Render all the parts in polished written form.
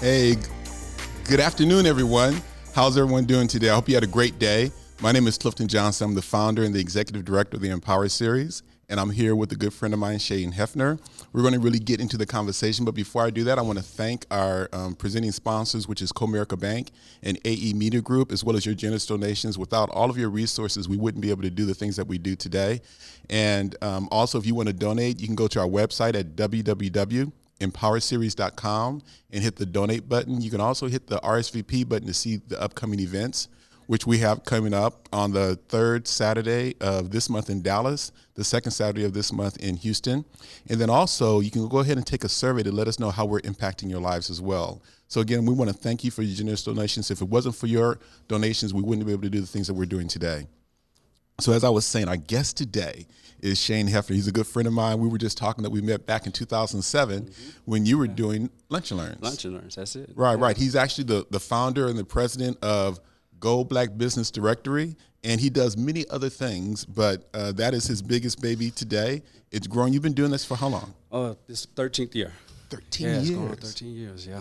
Hey, good afternoon, everyone. How's everyone doing today? I hope you had a great day. My name is Clifton Johnson. I'm the founder and the executive director of the Empower series, and I'm here with a good friend of mine, Shane Hefner. We're going to really get into the conversation, but before I do that, I want to thank our presenting sponsors, which is Comerica Bank and AE Media Group, as well as your generous donations. Without all of your resources, we wouldn't be able to do the things that we do today. And also, if you want to donate, you can go to our website at www.empowerseries.com and hit the donate button. You can also hit the RSVP button to see the upcoming events, which we have coming up on the third Saturday of this month in Dallas, the second Saturday of this month in Houston. And then also you can go ahead and take a survey to let us know how we're impacting your lives as well. So again, we want to thank you for your generous donations. If it wasn't for your donations, we wouldn't be able to do the things that we're doing today. So as I was saying, our guest today is Shane Hefner. He's a good friend of mine. We were just talking that we met back in 2007 when you were doing Lunch and Learns. Lunch and Learns, that's it. Right, right. He's actually the founder and the president of Gold Black Business Directory, and he does many other things, but that is his biggest baby today. It's growing. You've been doing this for how long? This 13th year. 13 years. It's going on 13 years, yeah.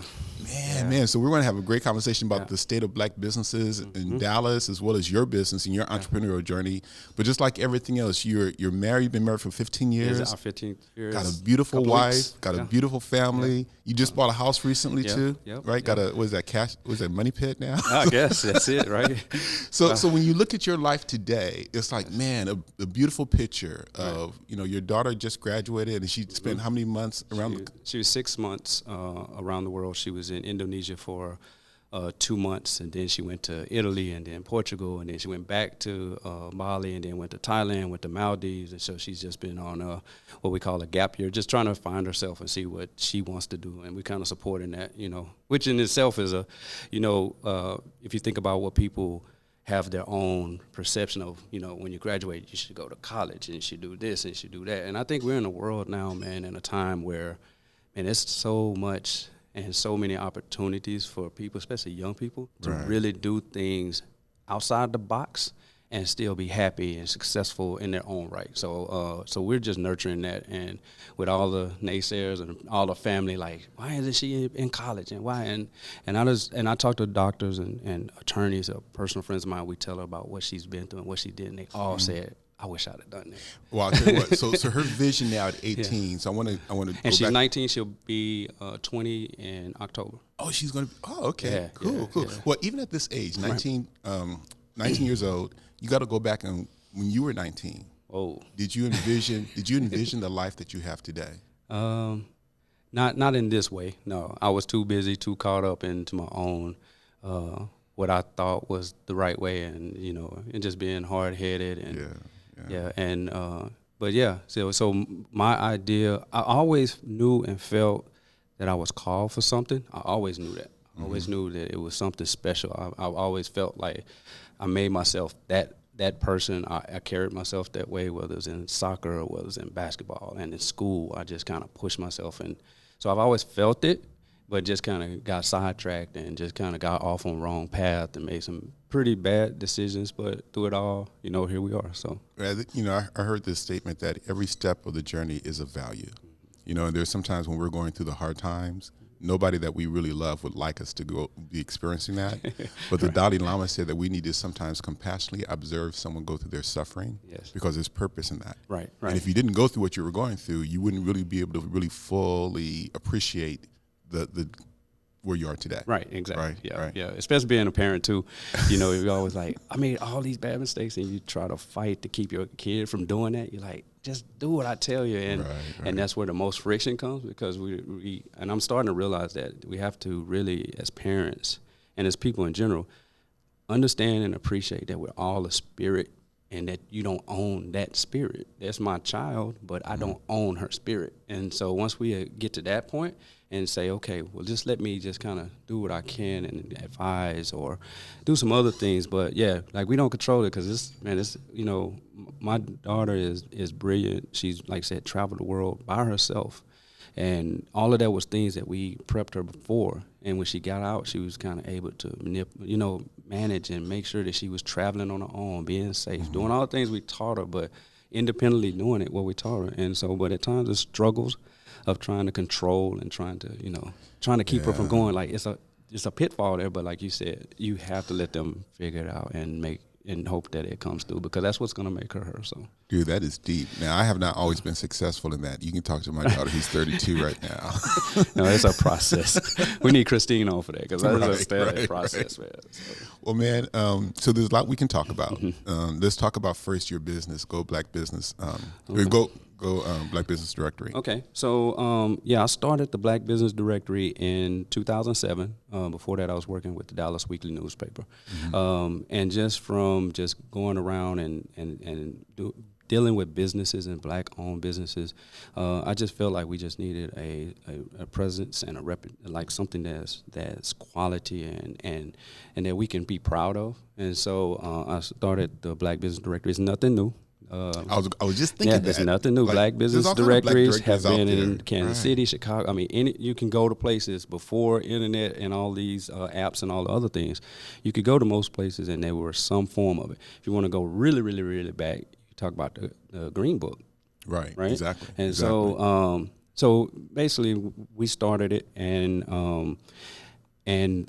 Man. So we're going to have a great conversation about the state of black businesses in Dallas, as well as your business and your entrepreneurial journey. But just like everything else, you're married. You've been married for 15 years. It's our 15th year. Got a beautiful wife. Weeks. Got a beautiful family. You just bought a house recently too, right? Got a what is that cash? What is that money pit now? I guess that's it, right? So when you look at your life today, it's like, man, a beautiful picture of your daughter just graduated and she spent how many months around? She was 6 months around the world. She was in Indonesia for 2 months, and then she went to Italy and then Portugal, and then she went back to Bali, and then went to Thailand, went to Maldives, and so she's just been on what we call a gap year, just trying to find herself and see what she wants to do, and we kind of supporting that, which in itself is if you think about what people have their own perception of, when you graduate, you should go to college and you should do this and you should do that, and I think we're in a world now, man, in a time where, man, there's so much and so many opportunities for people, especially young people, to really do things outside the box and still be happy and successful in their own right. So we're just nurturing that, and with all the naysayers and all the family, like, why isn't she in college and why? And I talk to doctors and attorneys, personal friends of mine. We tell her about what she's been through and what she did, and they all said, I wish I'd have done that. Well, I'll tell you what. So her vision now at 18. So I want to. And she's 19. She'll be 20 in October. Oh, she's going to. Oh, okay. Cool. Yeah. Well, even at this age, 19 years old, you got to go back and when you were 19. Oh. Did you envision the life that you have today? Not in this way. No, I was too busy, too caught up into my own. What I thought was the right way, and and just being hard headed and So my idea, I always knew and felt that I was called for something. I always knew that. I always knew that it was something special. I always felt like I made myself that person. I carried myself that way, whether it was in soccer or whether it was in basketball and in school. I just kind of pushed myself, and so I've always felt it, but just kind of got sidetracked and just kind of got off on the wrong path and made some pretty bad decisions. But through it all, here we are. So, I heard this statement that every step of the journey is of value. And there's sometimes when we're going through the hard times, nobody that we really love would like us to be experiencing that. But the Dalai Lama said that we need to sometimes compassionately observe someone go through their suffering because there's purpose in that. Right. And if you didn't go through what you were going through, you wouldn't really be able to really fully appreciate the where you are today. Right, exactly. Right. Yeah. Especially being a parent too. You're always like, I made all these bad mistakes, and you try to fight to keep your kid from doing that. You're like, just do what I tell you, and that's where the most friction comes, because we and I'm starting to realize that we have to really, as parents and as people in general, understand and appreciate that we're all a spirit, and that you don't own that spirit. That's my child, but I don't own her spirit. And so once we get to that point and say, okay, well, just let me just kind of do what I can and advise or do some other things. But like, we don't control it, because my daughter is brilliant. She's, like I said, traveled the world by herself. And all of that was things that we prepped her before. And when she got out, she was kind of able to manage and make sure that she was traveling on her own, being safe, doing all the things we taught her, but independently doing it what we taught her. And so, but at times it struggles. of trying to control and trying to keep her from going. Like it's a pitfall there, but like you said, you have to let them figure it out and hope that it comes through, because that's what's going to make her. So, dude, that is deep. Now, I have not always been successful in that. You can talk to my daughter; who's 32 right now. No, it's a process. We need Christine on for that, because that's a process, man. So. Well, man, so there's a lot we can talk about. Let's talk about first your business, Go Black Business. Go Black Business Directory. Okay, so I started the Black Business Directory in 2007. Before that, I was working with the Dallas Weekly newspaper, and just going around and dealing with businesses and Black-owned businesses, I just felt like we just needed a presence and like something that's quality and that we can be proud of. And so I started the Black Business Directory. It's nothing new. I was just thinking that. There's nothing new. Like, Black business directories have been in there. Kansas City, Chicago. I mean, you can go to places before internet and all these apps and all the other things. You could go to most places and there was some form of it. If you want to go really, really, really back, you talk about the Green Book. Right. Exactly. And so basically we started it and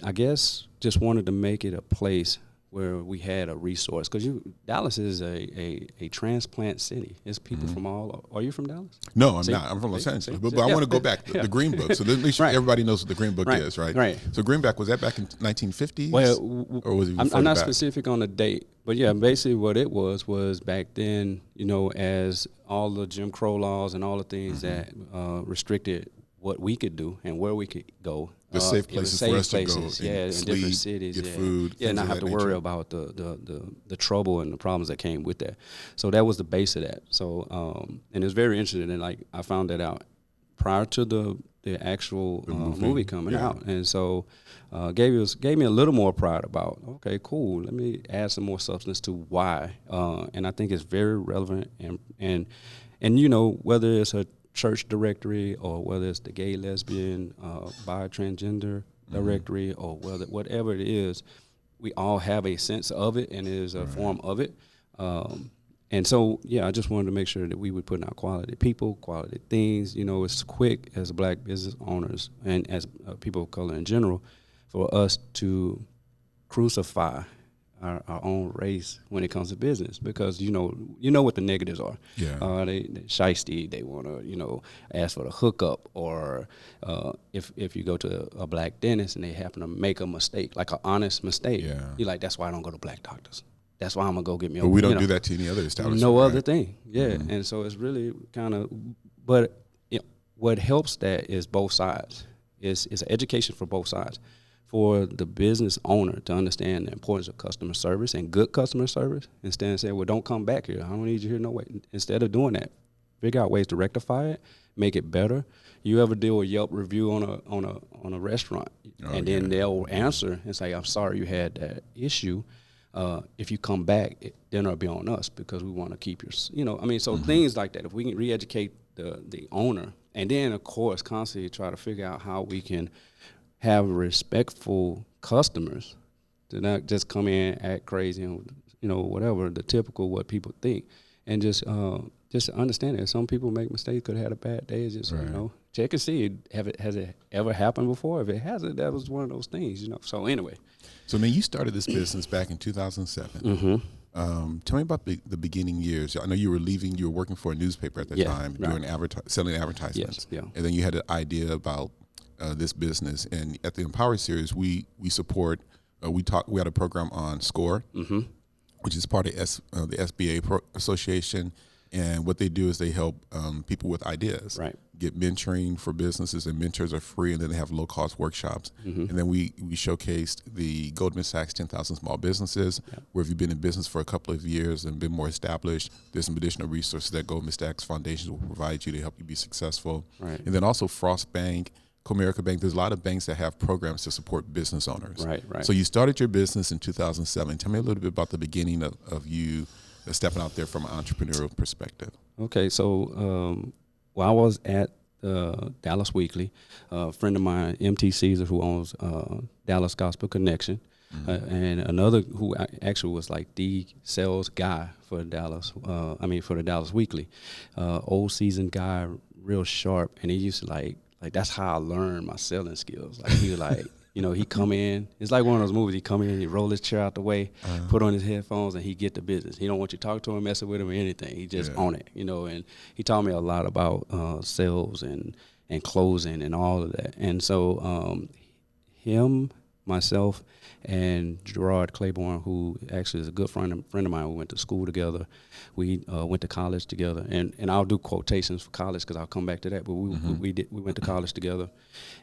I guess just wanted to make it a place where we had a resource, because Dallas is a transplant city. It's people from all. Are you from Dallas? No, I'm not. I'm from Los Angeles, but I want to go back to the Green Book. So at least everybody knows what the Green Book is, right? Right. So Green Book, was that back in 1950s? Well, or was it? I'm not specific on the date, but yeah, basically what it was back then. As all the Jim Crow laws and all the things that restricted what we could do and where we could go. The safe places for us to go, in sleep, different cities, get food, and not have to worry about the trouble and the problems that came with that. So that was the base of that. So and it's very interesting, and like I found that out prior to the actual movie coming out, and so gave me a little more pride about, okay, cool, let me add some more substance to why, and I think it's very relevant, and whether it's a church directory or whether it's the gay, lesbian, bi, transgender directory, or whatever it is, we all have a sense of it and it is a form of it. And so, I just wanted to make sure that we would put out quality people, quality things. It's quick as Black business owners and as people of color in general for us to crucify our own race when it comes to business, because you know what the negatives are. They shiesty, they want to ask for the hookup, or if you go to a Black dentist and they happen to make a mistake, like an honest mistake, you're like, that's why I don't go to Black doctors. That's why I'm gonna go get me. But we don't do that to any other establishment. No other thing, And so it's really kind of, but what helps that is both sides. It's an education for both sides. For the business owner to understand the importance of customer service and good customer service, instead of saying, well, don't come back here, I don't need you here, no way. Instead of doing that, figure out ways to rectify it, make it better. You ever deal with Yelp review on a restaurant, then they'll answer and say, I'm sorry you had that issue. If you come back, then it'll be on us, because we want to keep your, so things like that. If we can re-educate the owner, and then of course constantly try to figure out how we can have respectful customers to not just come in, act crazy, and whatever the typical what people think, and just understand that some people make mistakes, could have had a bad day. It's just check and see, has it ever happened before? If it hasn't, that was one of those things, So anyway, so man, you started this business back in 2007. Tell me about the beginning years. I know you were working for a newspaper at the time, doing selling advertisements. Yes, and then you had an idea about this business, and at the Empower series, we support. We had a program on SCORE, which is part of the SBA Association, and what they do is they help people with ideas, get mentoring for businesses, and mentors are free, and then they have low cost workshops, and then we showcased the Goldman Sachs 10,000 Small Businesses, where if you've been in business for a couple of years and been more established, there's some additional resources that Goldman Sachs Foundation will provide you to help you be successful, and then also Frost Bank, Comerica Bank. There's a lot of banks that have programs to support business owners. Right. So you started your business in 2007. Tell me a little bit about the beginning of you stepping out there from an entrepreneurial perspective. Okay, so I was at Dallas Weekly. A friend of mine, M.T. Caesar, who owns Dallas Gospel Connection, and another who actually was like the sales guy for Dallas. For the Dallas Weekly, old seasoned guy, real sharp, and he used to like that's how I learned my selling skills. Like he was like, he come in. It's like one of those movies. He come in, he roll his chair out the way, put on his headphones, and he get the business. He don't want you to talk to him, messing with him, or anything. He just on it, And he taught me a lot about sales and closing and all of that. And so him, myself, and Gerard Claiborne, who actually is a good friend of mine. We went to school together. We went to college together, and I'll do quotations for college because I'll come back to that. But we went to college together,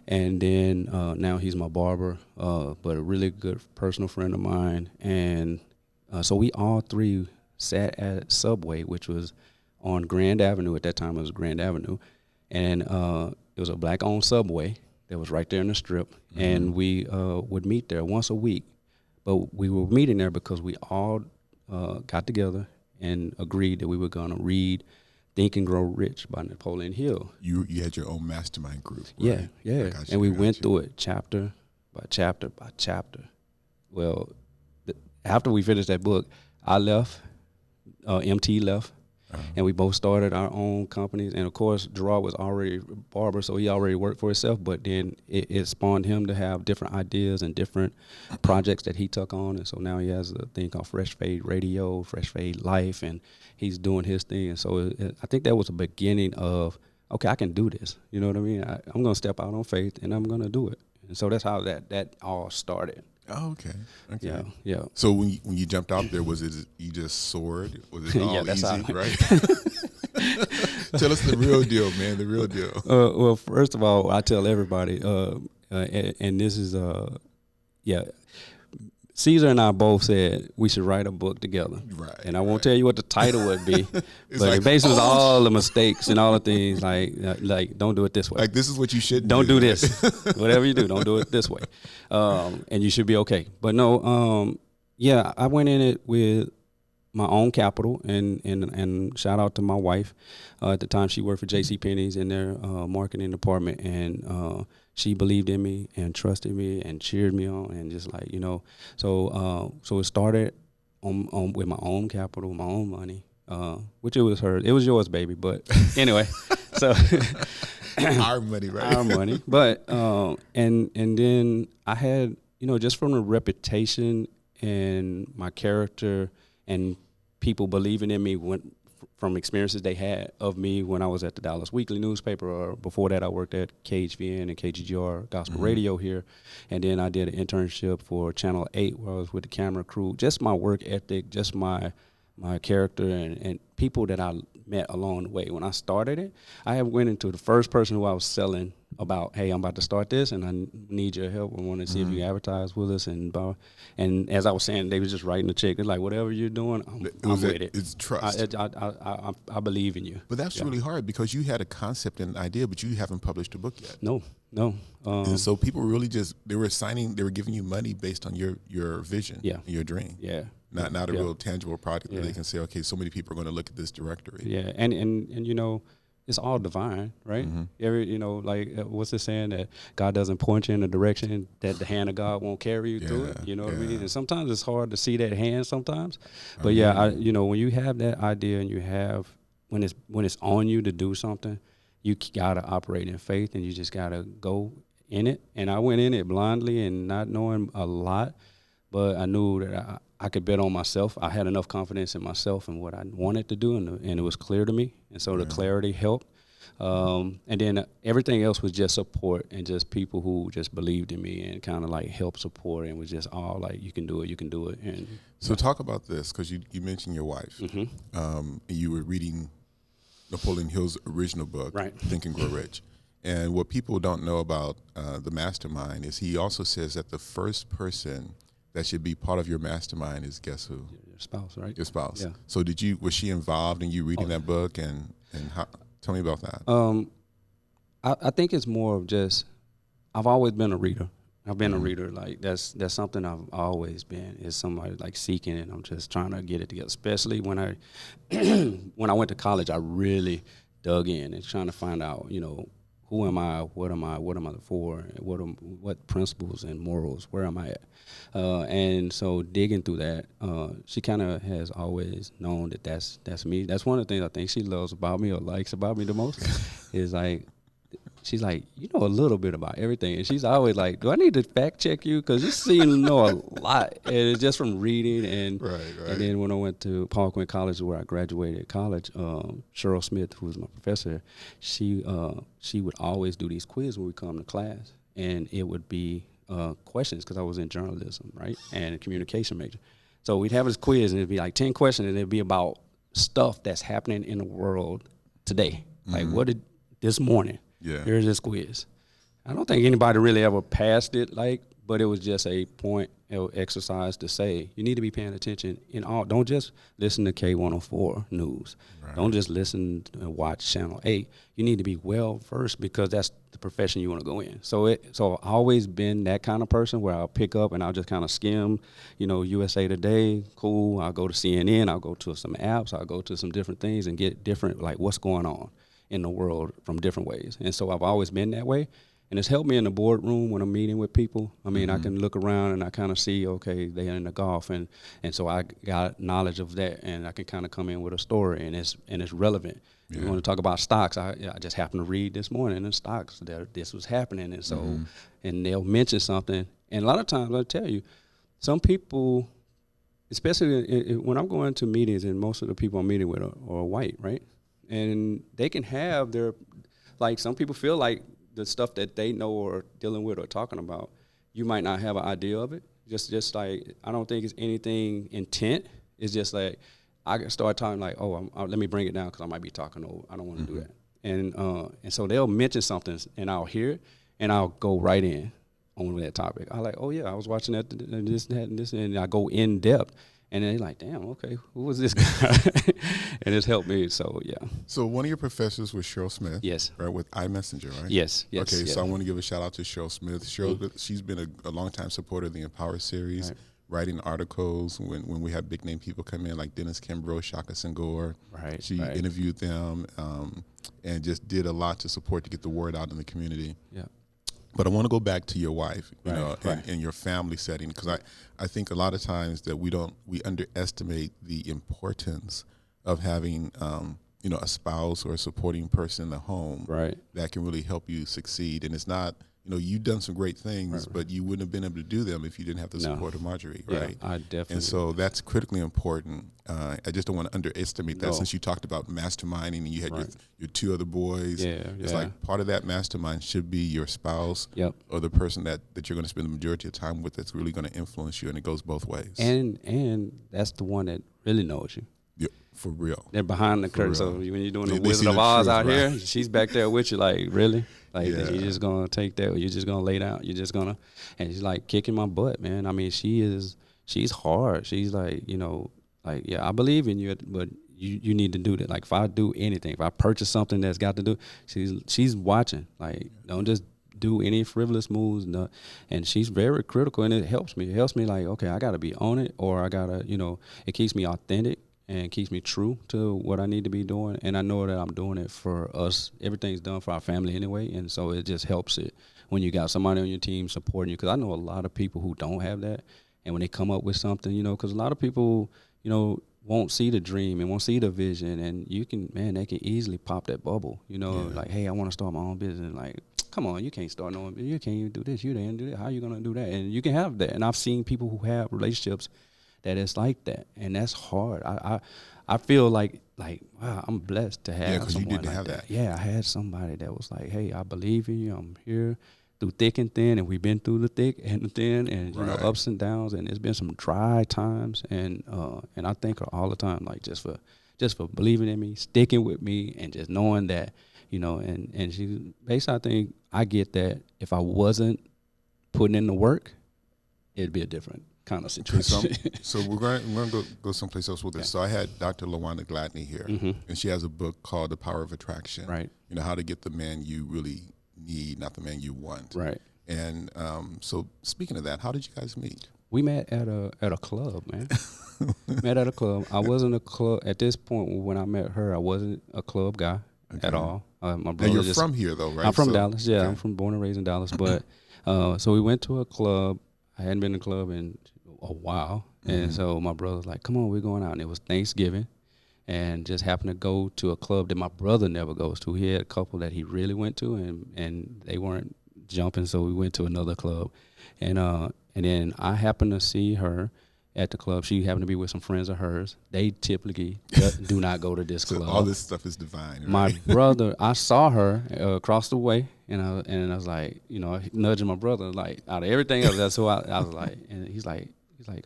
and then now he's my barber, but a really good personal friend of mine. And so we all three sat at Subway, which was on Grand Avenue. At that time, it was Grand Avenue, and it was a black-owned Subway that was right there in the Strip, and we would meet there once a week. But we were meeting there because we all got together and agreed that we were going to read Think and Grow Rich by Napoleon Hill. You had your own mastermind group. Right? Yeah. And we went through it chapter by chapter by chapter. Well, after we finished that book, I left, MT left, and we both started our own companies. And of course, Gerard was already a barber, so he already worked for himself. But then it spawned him to have different ideas and different projects that he took on. And so now he has a thing called Fresh Fade Radio, Fresh Fade Life, and he's doing his thing. And so I think that was the beginning of, okay, I can do this. You know what I mean? I'm going to step out on faith, and I'm going to do it. And so that's how that all started. Oh, okay. Yeah. So when you jumped out there, was it you just soared? Was it all easy, right? Tell us the real deal, man. The real deal. Well, first of all, I tell everybody, and this is Caesar and I both said we should write a book together. Right. And I won't tell you what the title would be, but it basically was all the mistakes and all the things like don't do it this way. Like this is what you should don't do this. Whatever you do, don't do it this way. And you should be okay. But no, I went in it with my own capital and shout out to my wife. At the time she worked for JCPenney's in their marketing department, and she believed in me and trusted me and cheered me on, and just like, so it started on with my own capital, my own money, which it was hers. It was yours, baby. But anyway, so our money, right? Our money. But and then I had, just from the reputation and my character and people believing in me from experiences they had of me when I was at the Dallas Weekly newspaper, or before that I worked at KHVN and KGGR Gospel Radio here, and then I did an internship for Channel 8 where I was with the camera crew. Just my work ethic, just my character, and people that I met along the way. When I started it, I went into the first person who I was selling about, hey, I'm about to start this, and I need your help. I want to see if you advertise with us. And as I was saying, they was just writing the check. It's like, whatever you're doing, I'm with it. It's trust. I believe in you. But that's really hard because you had a concept and an idea, but you haven't published a book yet. No. And so people really they were giving you money based on your vision, your dream. Yeah. Not a real tangible product that they can say, okay, so many people are going to look at this directory. Yeah, and it's all divine, right? What's the saying that God doesn't point you in a direction that the hand of God won't carry you through it? You know what I mean? And sometimes it's hard to see that hand sometimes. But when you have that idea and you have when it's on you to do something, you gotta operate in faith and you just gotta go in it. And I went in it blindly and not knowing a lot, but I knew that I could bet on myself. I had enough confidence in myself and what I wanted to do, and it was clear to me. And so the clarity helped. And then everything else was just support and just people who just believed in me and kind of like helped support, and was just all like, you can do it. And so talk about this, because you mentioned your wife. And you were reading Napoleon Hill's original book, right, Think and Grow Rich. And what people don't know about the mastermind is he also says that the first person that should be part of your mastermind is, guess who? Your spouse, right? Your spouse. Yeah. So was she involved in you reading that book, and how, tell me about that. I think it's more of just, I've always been a reader. I've been a reader. Like that's something I've always been, is somebody like seeking, and I'm just trying to get it together. Especially when I went to college, I really dug in and trying to find out, who am I? What am I? What am I for? What principles and morals? Where am I at? And so digging through that, she kind of has always known that that's me. That's one of the things I think she loves about me or likes about me the most is like, she's like, you know a little bit about everything. And she's always like, do I need to fact check you? Because you seem to know a lot. And it's just from reading. And Right. and then when I went to Paul Quinn College, where I graduated college, Cheryl Smith, who was my professor, she would always do these quizzes when we come to class. And it would be questions, because I was in journalism, right, and a communication major. So we'd have this quiz, and it'd be like 10 questions, and it'd be about stuff that's happening in the world today. Like, what did this morning? Yeah. Here's this quiz. I don't think anybody really ever passed it, but it was just a point exercise to say you need to be paying attention in all. Don't just listen to K104 news. Right. Don't just listen and watch Channel 8. You need to be well versed, because that's the profession you want to go in. So I've always been that kind of person where I'll pick up and I'll just kind of skim, USA Today, cool. I'll go to CNN. I'll go to some apps. I'll go to some different things and get different, like, what's going on in the world from different ways. And so I've always been that way. And it's helped me in the boardroom when I'm meeting with people. I mean, I can look around and I kind of see, okay, they're in the golf. And so I got knowledge of that, and I can kind of come in with a story, and it's relevant. Yeah. You want to talk about stocks, I just happened to read this morning in stocks that this was happening. And so, and they'll mention something. And a lot of times I'll tell you, some people, especially when I'm going to meetings, and most of the people I'm meeting with are white, right? And they can have their, like, some people feel like the stuff that they know or dealing with or talking about, you might not have an idea of it. Just like, I don't think it's anything intent. It's just like, I can start talking like, let me bring it down because I might be talking over. I don't want to do that. And so they'll mention something, and I'll hear it, and I'll go right in on that topic. I like, oh yeah, I was watching that, and this, and I go in depth. And they're like, damn, okay, who was this guy? And it's helped me, so yeah. So one of your professors was Cheryl Smith. Yes. Right, with iMessenger, right? Yes. Okay, yes. so I want to give a shout out to Cheryl Smith. Cheryl, she's been a longtime supporter of the Empower series, writing articles when we have big name people come in, like Dennis Kimbrough, Shaka Senghor. Right. She interviewed them and just did a lot to support to get the word out in the community. Yeah. But I want to go back to your wife, Right. and your family setting, because I think a lot of times that we underestimate the importance of having a spouse or a supporting person in the home that can really help you succeed. And it's not, you've done some great things, but you wouldn't have been able to do them if you didn't have the support of Marjorie, right? I definitely. And so that's critically important. I just don't want to underestimate that, since you talked about masterminding and you had your two other boys. It's like part of that mastermind should be your spouse or the person that you're going to spend the majority of time with, that's really going to influence you, and it goes both ways. And that's the one that really knows you. Yeah, for real. They're behind the curtain. So when you're doing the they Wizard see of the Oz truth, out here, she's back there with you, like, really? Like, Yeah. you're just going to take that, or you're just going to lay down? You're just going to, and she's like kicking my butt, man. I mean, she's hard. She's like, yeah, I believe in you, but you need to do that. Like, if I do anything, if I purchase something that's got to do, she's watching. Like, don't just do any frivolous moves. No. And she's very critical, and it helps me. It helps me, like, okay, I got to be on it, or I got to, it keeps me authentic and keeps me true to what I need to be doing. And I know that I'm doing it for us. Everything's done for our family anyway, and so it just helps it when you got somebody on your team supporting you. Because I know a lot of people who don't have that, and when they come up with something, because a lot of people, won't see the dream and won't see the vision, and they can easily pop that bubble, like, hey, I want to start my own business. Like, come on, you can't start no own business. You can't even do this. You didn't do that. How are you going to do that? And you can have that. And I've seen people who have relationships that it's like that, and that's hard. I feel like wow, I'm blessed to have someone you didn't have that. Yeah, I had somebody that was like, hey, I believe in you. I'm here through thick and thin, and we've been through the thick and the thin, and ups and downs, and there's been some dry times, and I thank her all the time, like just for believing in me, sticking with me, and just knowing that, and she basically, I think I get that if I wasn't putting in the work, it'd be a different kind of situation. So we're going to go someplace else with this. So I had Dr. LaWanda Gladney here, and she has a book called The Power of Attraction. Right. How to get the man you really need, not the man you want. Right. And so speaking of that, how did you guys meet? We met at a club, man. Met at a club. I wasn't a club at this point when I met her. I wasn't a club guy at all. My Now brother you're just from here though, right? I'm from So- Dallas. Yeah, okay. I'm from born and raised in Dallas. But so we went to a club. I hadn't been to a club in a while, and so my brother was like, "Come on, we're going out." And it was Thanksgiving, and just happened to go to a club that my brother never goes to. He had a couple that he really went to, and they weren't jumping, so we went to another club, and then I happened to see her at the club. She happened to be with some friends of hers. They typically do not go to this So club. all this stuff is divine, right? My brother, I saw her across the way, and I was like, nudging my brother, like out of everything else. That's who I was like, and he's like,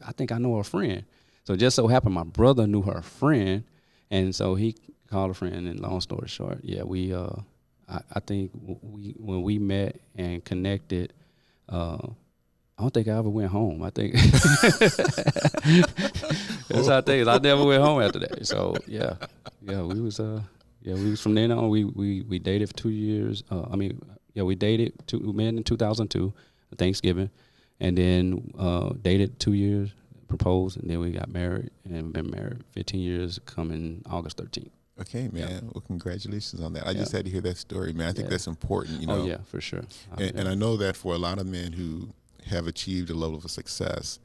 I think I know her friend. So it just so happened my brother knew her friend, and so he called a friend. And long story short, yeah, I think when we met and connected, I don't think I ever went home. I think that's how I think. I never went home after that. So we was from then on. We dated for 2 years. We met in 2002, Thanksgiving, and then dated 2 years, proposed, and then we got married, and been married 15 years. Coming August 13th. Okay, man. Well, congratulations on that. I just had to hear that story, man. I think that's important, Oh yeah, for sure. And I know that for a lot of men who have achieved a level of success,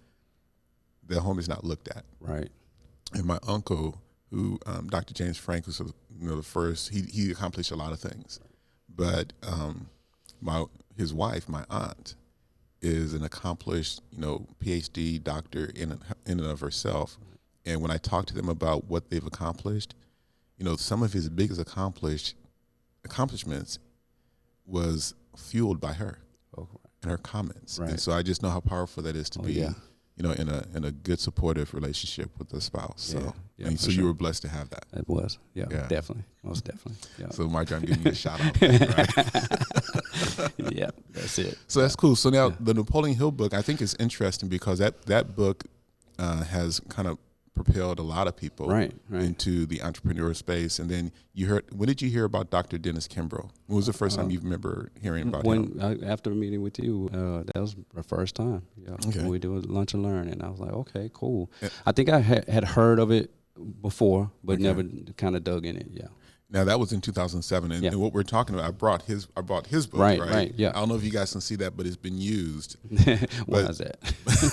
their home is not looked at. Right. And my uncle, who Dr. James Frank was the first, he accomplished a lot of things. But his wife, my aunt, is an accomplished, PhD doctor in and of herself. And when I talk to them about what they've accomplished, some of his biggest accomplishments was fueled by her and her comments. Right. And so I just know how powerful that is to be, yeah. in a good supportive relationship with the spouse. So so you were blessed to have that. It was. Yeah. Definitely. Most definitely. Yeah. So Mike, I'm giving you a shout out. Right? Yeah, that's it. So that's cool. So now the Napoleon Hill book, I think is interesting because that book has kind of propelled a lot of people into the entrepreneur space. And then when did you hear about Dr. Dennis Kimbrough? When was the first time you remember hearing about him? After a meeting with you, that was the first time. Yeah. Okay. When we did lunch and learn, and I was like, okay, cool. I think I had heard of it before, but never kind of dug in it. Yeah. Now that was in 2007, and what we're talking about, I brought his book. Right. Yeah. I don't know if you guys can see that, but it's been used. Why is that?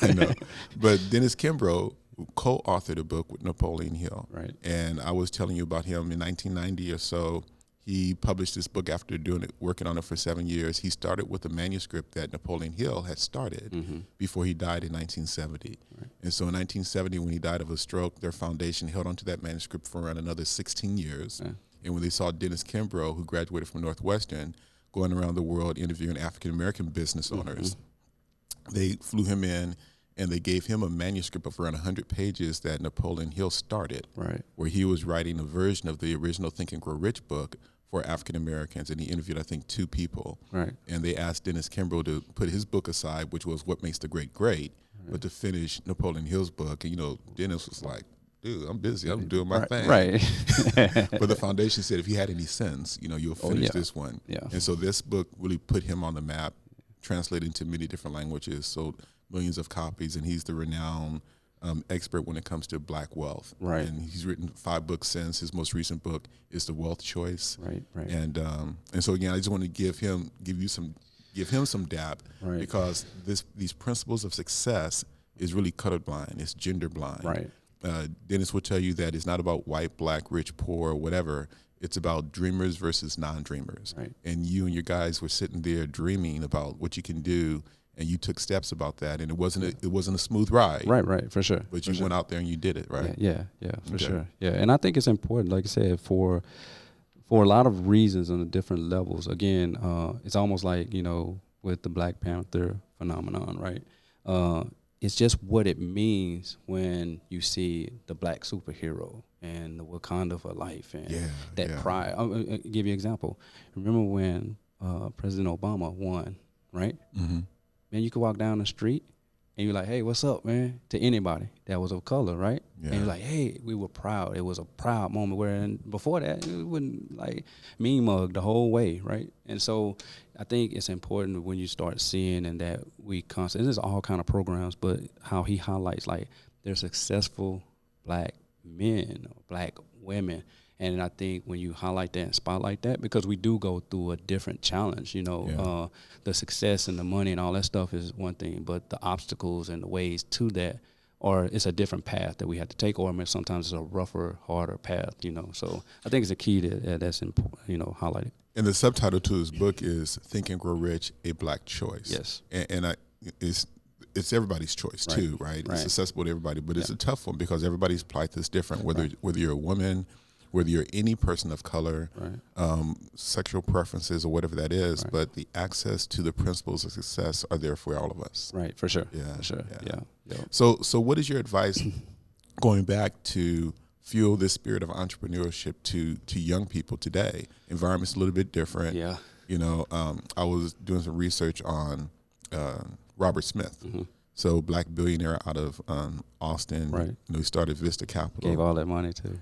I know. But Dennis Kimbrough co-authored a book with Napoleon Hill. Right. And I was telling you about him in 1990 or so. He published this book after working on it for 7 years. He started with a manuscript that Napoleon Hill had started before he died in 1970. Right. And so in 1970, when he died of a stroke, their foundation held onto that manuscript for around another 16 years. Yeah. And when they saw Dennis Kimbrough, who graduated from Northwestern, going around the world interviewing African-American business owners, they flew him in and they gave him a manuscript of around 100 pages that Napoleon Hill started, where he was writing a version of the original Think and Grow Rich book for African-Americans. And he interviewed, I think, 2 people. Right. And they asked Dennis Kimbrough to put his book aside, which was What Makes the Great Great, but to finish Napoleon Hill's book. And, Dennis was like, dude, I'm busy. I'm doing my thing. Right. But the foundation said, if you had any sense, you'll finish this one. Yeah. And so this book really put him on the map, translated into many different languages, sold millions of copies, and he's the renowned expert when it comes to Black wealth. Right. And he's written 5 books since. His most recent book is The Wealth Choice. Right. And so again, I just want to give him some dap, because these principles of success is really colorblind. It's gender blind. Right. Dennis will tell you that it's not about white, black, rich, poor, whatever. It's about dreamers versus non-dreamers. Right. And you and your guys were sitting there dreaming about what you can do, and you took steps about that. And it wasn't a smooth ride. Right, for sure. But you went out there and you did it, right? Yeah, for sure. Yeah, and I think it's important, like I said, for a lot of reasons on the different levels. Again, it's almost like, with the Black Panther phenomenon, right? It's just what it means when you see the black superhero and the Wakanda for life and that pride. I'll give you an example. Remember when President Obama won, right? Mm-hmm. Man, you could walk down the street and you're like, hey, what's up, man? To anybody that was of color, right? Yeah. And you're like, hey, we were proud. It was a proud moment, where before that, it wouldn't like mean mug the whole way, right? And so I think it's important when you start seeing and that we constantly, there's all kind of programs, but how he highlights like there's successful black men or black women, And I think when you highlight that and spotlight that, because we do go through a different challenge, the success and the money and all that stuff is one thing, but the obstacles and the ways to that, or it's a different path that we have to take, or sometimes it's a rougher, harder path, So I think it's a key that's important, highlighted. And the subtitle to his book is "Think and Grow Rich: A Black Choice." Yes. It's everybody's choice too, right? It's accessible to everybody, but it's a tough one because everybody's plight is different. Whether you're a woman, whether you're any person of color, sexual preferences or whatever that is, but the access to the principles of success are there for all of us. Right, for sure. Yeah, for sure. Yeah. So what is your advice going back to fuel this spirit of entrepreneurship to young people today? Environment's a little bit different. Yeah. I was doing some research on Robert Smith. So black billionaire out of Austin. Right. He started Vista Capital. Gave all that money to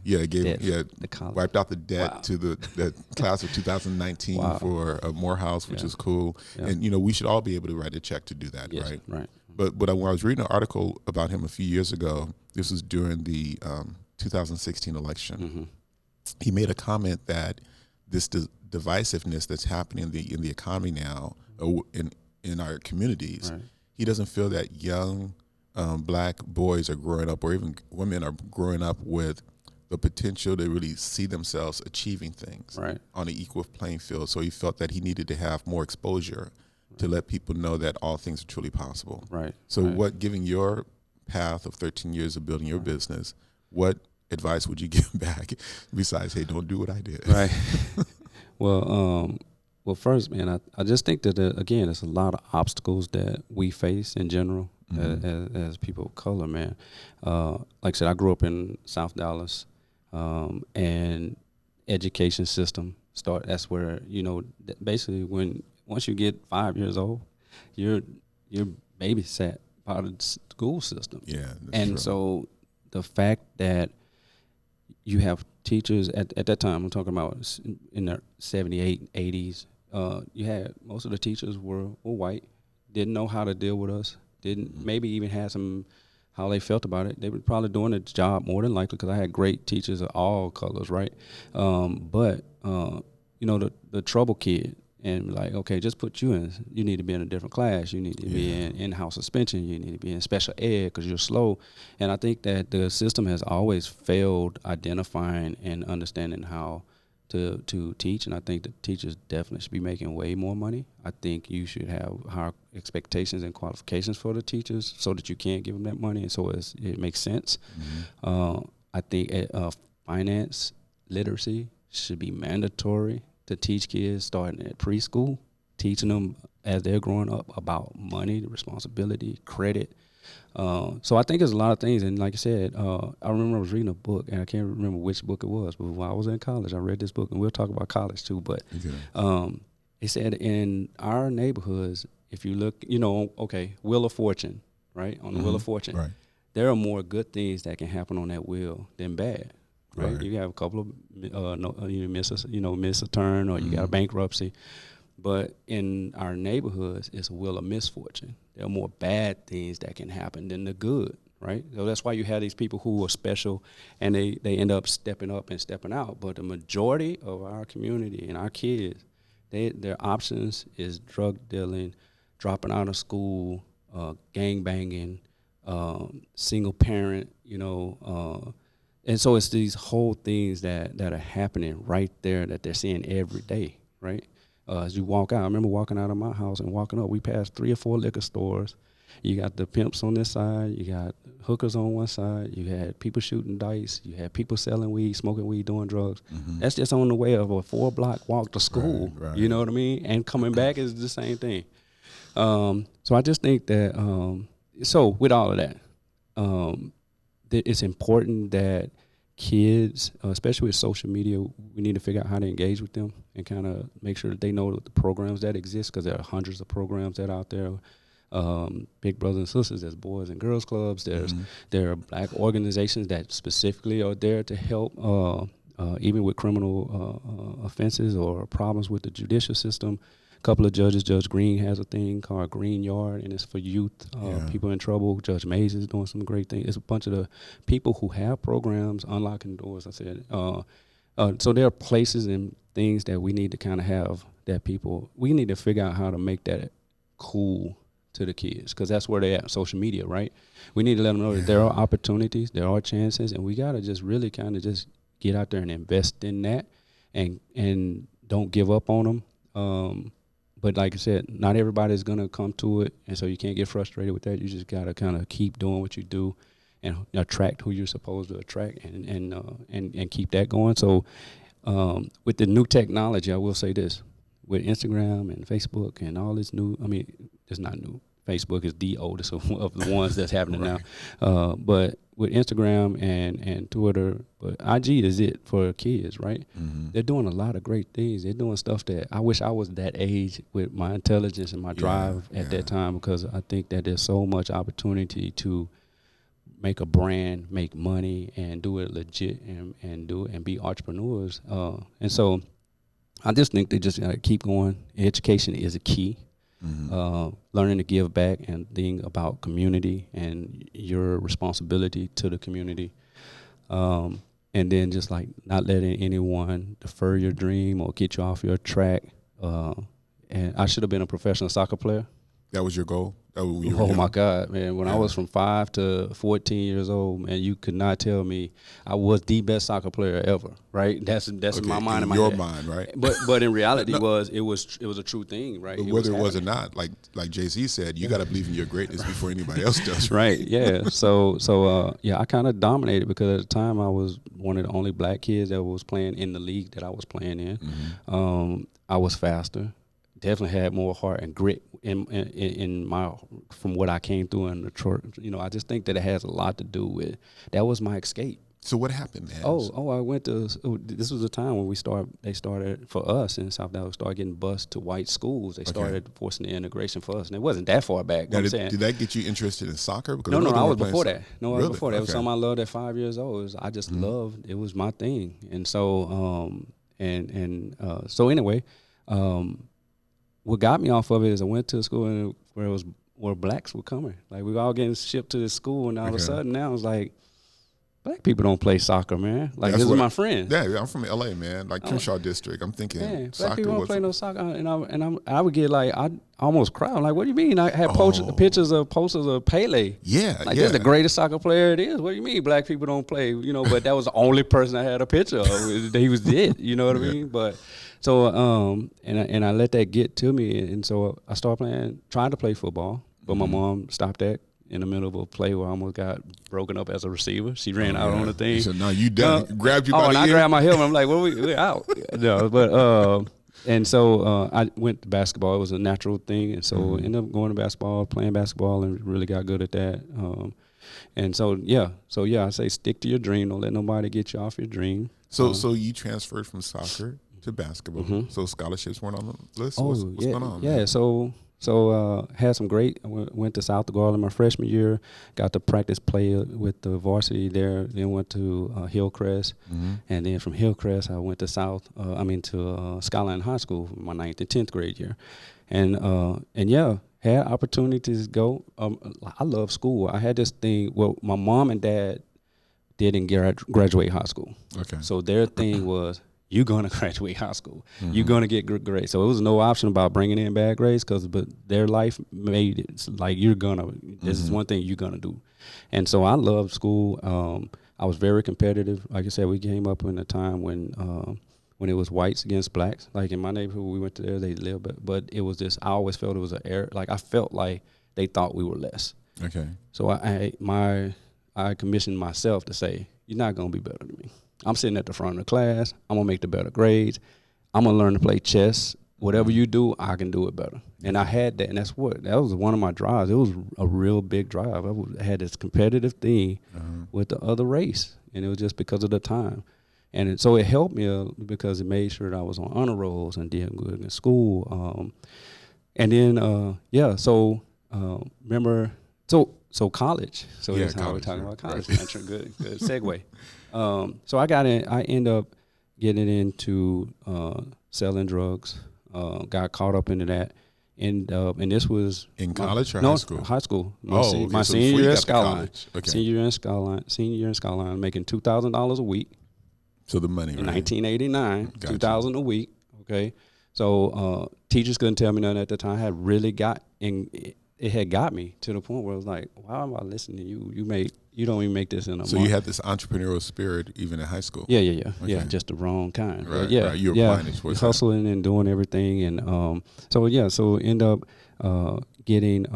wiped out the debt to the class of 2019 for Morehouse, which is cool. Yeah. And we should all be able to write a check to do that, right? Right. But when I was reading an article about him a few years ago, this was during the 2016 election. He made a comment that this divisiveness that's happening in the economy now, in our communities. Right. He doesn't feel that young black boys are growing up, or even women are growing up with the potential to really see themselves achieving things on an equal playing field. So he felt that he needed to have more exposure to let people know that all things are truly possible. Right. So given your path of 13 years of building your business, what advice would you give back besides, hey, don't do what I did? Right. Well, first, man, I just think that, again, there's a lot of obstacles that we face in general as people of color, man. Like I said, I grew up in South Dallas, and education system that's where, basically once you get 5 years old, you're babysat by the school system. Yeah, and true. So the fact that you have teachers at that time, I'm talking about in the 78, 80s, you had most of the teachers were white, didn't know how to deal with us, didn't maybe even had how they felt about it. They were probably doing the job more than likely because I had great teachers of all colors, right? But the trouble kid, and like, okay, just put you need to be in a different class. You need to be in in-house suspension. You need to be in special ed because you're slow. And I think that the system has always failed identifying and understanding how to teach. And I think the teachers definitely should be making way more money. I think you should have higher expectations and qualifications for the teachers so that you can give them that money, and so it makes sense. I think finance literacy should be mandatory to teach kids starting at preschool, teaching them as they're growing up about money, the responsibility, credit. So I think there's a lot of things. And like I said, I remember I was reading a book, and I can't remember which book it was, but when I was in college, I read this book, and we'll talk about college too. But it said in our neighborhoods, if you look, Wheel of Fortune, right? On the Wheel of Fortune, there are more good things that can happen on that wheel than bad. Right. You have a couple of you miss a turn, or you got a bankruptcy, but in our neighborhoods, it's a wheel of misfortune. There are more bad things that can happen than the good, right? So that's why you have these people who are special, and they end up stepping up and stepping out. But the majority of our community and our kids, their options is drug dealing, dropping out of school, gang banging, single parent, and so it's these whole things that are happening right there that they're seeing every day, right? As you walk out, I remember walking out of my house and walking up, we passed 3 or 4 liquor stores. You got the pimps on this side, you got hookers on one side, you had people shooting dice, you had people selling weed, smoking weed, doing drugs. That's just on the way of a 4-block walk to school, right. You know what I mean? And coming back is the same thing. So I just think that, so with all of that, it's important that kids, especially with social media, we need to figure out how to engage with them and kind of make sure that they know the programs that exist, because there are hundreds of programs that are out there. Big brothers and sisters, there's boys and girls clubs, there are black organizations that specifically are there to help, even with criminal offenses or problems with the judicial system. Couple of judges, Judge Green has a thing called Green Yard, and it's for youth, people in trouble. Judge Mays is doing some great things. It's a bunch of the people who have programs unlocking doors. I said, So there are places and things that we need to kind of have that we need to figure out how to make that cool to the kids, because that's where they're at, social media, right? We need to let them know that there are opportunities, there are chances, and we got to just really kind of just get out there and invest in that, and don't give up on them. But like I said, not everybody's going to come to it, and so you can't get frustrated with that. You just got to kind of keep doing what you do and attract who you're supposed to attract, and keep that going. So with the new technology, I will say this. With Instagram and Facebook and all this new, I mean, it's not new. Facebook is the oldest of the ones that's happening right. now. But with Instagram and Twitter, but IG is it for kids, right? Mm-hmm. They're doing a lot of great things. They're doing stuff that I wish I was that age with my intelligence and my drive at that time, because I think that there's so much opportunity to make a brand, make money, and do it legit, and be entrepreneurs. And so I just think they just gotta keep going. Education is a key. Mm-hmm. Learning to give back and being about community and your responsibility to the community. And then just like not letting anyone defer your dream or get you off your track. And I should have been a professional soccer player. That was your goal? My God, man. When I was from 5 to 14 years old, man, you could not tell me I was the best soccer player ever, right? That's in my mind. In your mind, right? But in reality, it was a true thing, right? But whether it was or not, like Jay-Z said, you got to believe in your greatness before anybody else does. Right, yeah. So I kind of dominated, because at the time I was one of the only black kids that was playing in the league that I was playing in. Mm-hmm. I was faster. Definitely had more heart and grit in my, from what I came through in the church. I just think that it has a lot to do with, that was my escape. So what happened, man? I went to, this was a time when they started, for us in South Dallas, started getting bused to white schools. They started forcing the integration for us, and it wasn't that far back. Now, did that get you interested in soccer? Because I was before that. No, I was before that. It was something I loved at 5 years old. I just loved, it was my thing. And so, so anyway, what got me off of it is I went to a school where blacks were coming. Like, we were all getting shipped to this school, and all of a sudden now it's like, black people don't play soccer, man. Like, this is my friend. Yeah, I'm from LA, man. Like Crenshaw District. I'm thinking black people don't play no soccer. And I would get like, I almost cry. I'm like, what do you mean? I had posters of Pele. Yeah, like, this is the greatest soccer player it is. What do you mean black people don't play? But that was the only person I had a picture of. He was it. You know what I mean? But so and I let that get to me, and so I started trying to play football, but my mom stopped that in the middle of a play where I almost got broken up as a receiver. She ran out on the thing. So now you done. Grabbed you by the ear. I grabbed my helmet. I'm like, well, we're out. No, but and so I went to basketball. It was a natural thing, and so ended up going to basketball, playing basketball, and really got good at that. And so I say stick to your dream. Don't let nobody get you off your dream. So you transferred from soccer to basketball. Mm-hmm. So scholarships weren't on the list. What's going on? Yeah. Man? So had some great. I went to South Garland my freshman year. Got to practice play with the varsity there. Then went to Hillcrest, and then from Hillcrest I went to to Skyline High School for my 9th and 10th grade year, and had opportunities to go. I love school. I had this thing. Well, my mom and dad didn't graduate high school. Okay. So their thing was, you're going to graduate high school. Mm-hmm. You're going to get good grades. So it was no option about bringing in bad grades, but their life made it like this is one thing you're going to do. And so I loved school. I was very competitive. Like I said, we came up in a time when it was whites against blacks. Like in my neighborhood, we went to there, they lived, but it was this, I always felt it was an error. Like I felt like they thought we were less. Okay. So I commissioned myself to say, you're not going to be better than me. I'm sitting at the front of the class. I'm going to make the better grades. I'm going to learn to play chess. Whatever you do, I can do it better. And I had that, and that was one of my drives. It was a real big drive. I had this competitive thing with the other race, and it was just because of the time. And so it helped me because it made sure that I was on honor rolls and did good in school. And then, remember, so college. So that's how we're talking about college. Right. That's a good segue. So I ended up getting into selling drugs. Got caught up into that. And this was in college or high school? High school. My senior year at Skyline. Okay. Senior year in Skyline, making $2,000 a week. So the money, in right? 1989, Gotcha. 2000 a week. Okay, so teachers couldn't tell me nothing at the time. I had really it had got me to the point where I was like, why am I listening to you? You don't even make this in a So month. you had this entrepreneurial spirit even in high school. Yeah, Okay. just the wrong kind. Right, But yeah, right. You were applying it towards that. hustling and doing everything, and so end up getting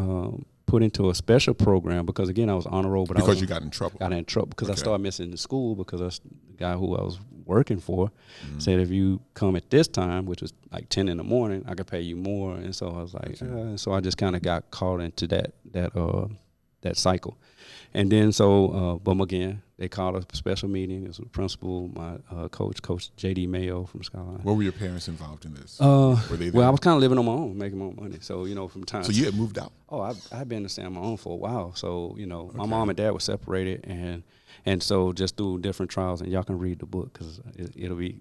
put into a special program because again I was on the road, but Because you got in trouble. Got in trouble because I Okay. started missing the school because the guy who I was working for said if you come at this time, which was like 10 in the morning, I could pay you more, and so I was like, so I just kind of got caught into that cycle. And then but again, they called a special meeting. It was the principal, my coach J.D. Mayo from Skyline. What were your parents involved in this? Were they there? Well, I was kind of living on my own, making my own money. So, from time So you had moved out? Oh, I've been staying on my own for a while. So, my mom and dad were separated, and so just through different trials, and y'all can read the book because it'll be.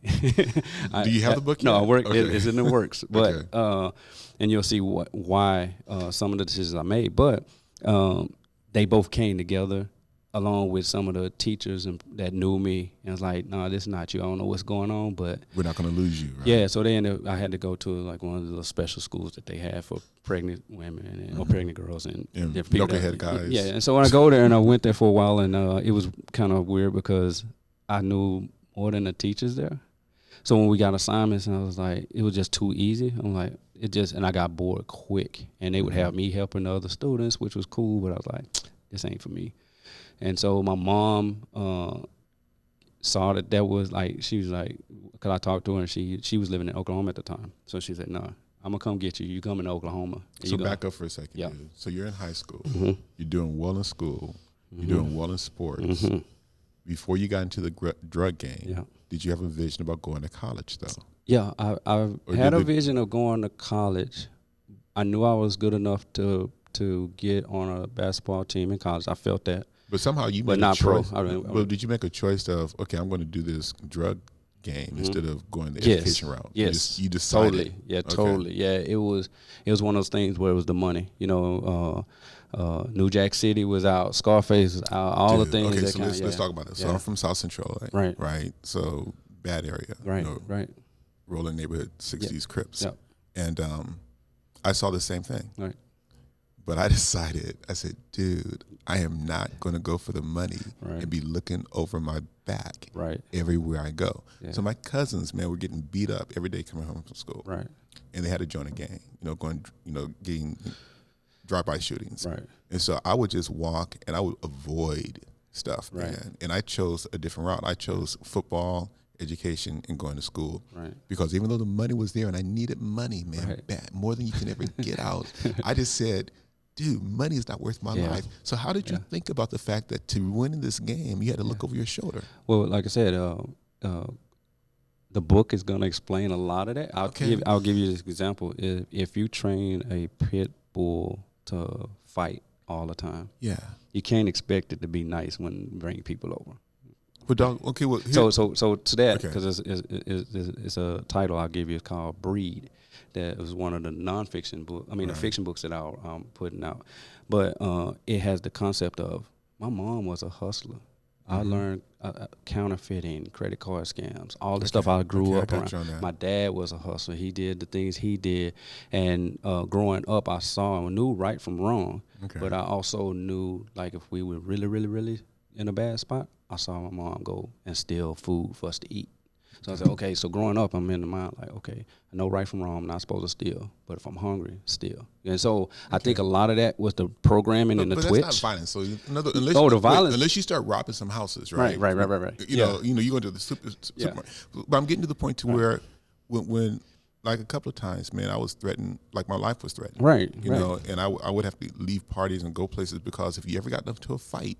Do you have the book yet? No, Okay. it's in the works. But Okay. and you'll see why some of the decisions I made. But they both came together along with some of the teachers that knew me, and was like, "No, this is not you. I don't know what's going on, but We're not going to lose you, right? yeah." So I had to go to like one of the little special schools that they have for pregnant women or pregnant girls and different people. knucklehead guys. Yeah, and so when I go there, and I went there for a while, and it was kind of weird because I knew more than the teachers there. So when we got assignments, and I was like, it was just too easy. I'm like, and I got bored quick, and they would have me helping the other students, which was cool, but I was like, this ain't for me. And so my mom saw that was like, she was like, because I talked to her, and she was living in Oklahoma at the time. So she said, no, I'm going to come get you. You come in Oklahoma. So back up for a second. Yeah. Dude. So you're in high school. Mm-hmm. You're doing well in school. You're doing well in sports. Mm-hmm. Before you got into the drug game, Yeah. did you have a vision about going to college, though? Yeah, I had a vision of going to college. I knew I was good enough to get on a basketball team in college. I felt that. But somehow you But made not a choice. pro. Well, did you make a choice of, okay, I'm going to do this drug game instead of going the Yes. education route? Yes. You decided. Totally. Yeah, Okay. totally. Yeah, it was one of those things where it was the money. New Jack City was out, Scarface was out, all Dude, the things. Okay, that so kinda, let's talk about that. So yeah. I'm from South Central, Right. Right. So bad area. Right. Right. Rolling neighborhood, 60s Crips. Yep. And I saw the same thing. Right. But I decided, I said, dude, I am not going to go for the money Right. and be looking over my back Right. everywhere I go. Yeah. So my cousins, man, were getting beat up every day coming home from school. Right. And they had to join a gang, getting drive-by shootings. Right. And so I would just walk and I would avoid stuff, Right. man. And I chose a different route. I chose football, education, and going to school. Right. Because even though the money was there and I needed money, man, Right. bad, more than you can ever get out, I just said, dude, money is not worth my Yeah. life. So how did you think about the fact that to win in this game, you had to look over your shoulder? Well, like I said, the book is going to explain a lot of that. I'll give you this example. If you train a pit bull to fight all the time, Yeah. you can't expect it to be nice when you bring people over. But dog, okay, well, So to that, Okay. because it's a title I'll give you. It's called Breed. That was one of the nonfiction books. I mean, the fiction books that I'm putting out. But it has the concept of, my mom was a hustler. I learned counterfeiting, credit card scams, all the stuff I grew up I got around. you on that. My dad was a hustler. He did the things he did. And growing up, I saw and knew right from wrong. Okay. But I also knew, like, if we were really, really, really in a bad spot, I saw my mom go and steal food for us to eat. So I said, okay, so growing up, I'm in the mind like, okay, I know right from wrong, I'm not supposed to steal, but if I'm hungry, steal. And so I think a lot of that was the programming and the but twitch. that's not violence. So unless you start robbing some houses, right? Right. You know, you go to the supermarket. But I'm getting to the point to where when like a couple of times, man, I was threatened, like my life was threatened. Right. You know, and I would have to leave parties and go places because if you ever got into a fight,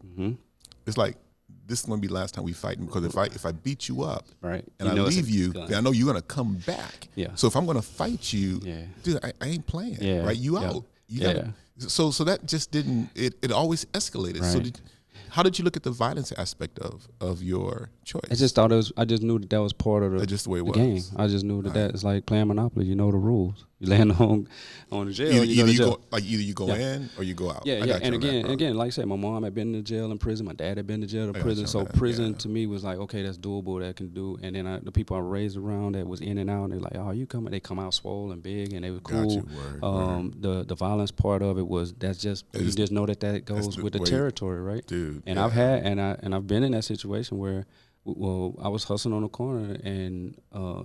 it's like, this is going to be the last time we fight, because if I beat you up Right. and I leave you, then I know you're going to come back. Yeah. So if I'm going to fight you, Yeah. dude, I ain't playing. Yeah. Right? You Yeah. out. You gotta, so that just didn't. It always escalated. So Right. how did you look at the violence aspect of your choice? I just thought I just knew that was part of That's just the way it was. game. I just knew that it's like playing Monopoly. You know the rules. You land on the jail. Either you go either you go Yeah. in or you go out. Yeah, I yeah. got you And on that, bro. again, like I said, my mom had been to jail and prison. My dad had been to jail and I got prison. you So on that, prison yeah. to me was like, okay, that's doable. That can do. And then the people I raised around that was in and out. And they're like, oh, you coming? They come out swole and big, and they were Got cool. you. Word. The violence part of it was you just know that goes with the territory, right? Dude. And yeah. I've been in that situation where, well, I was hustling on the corner and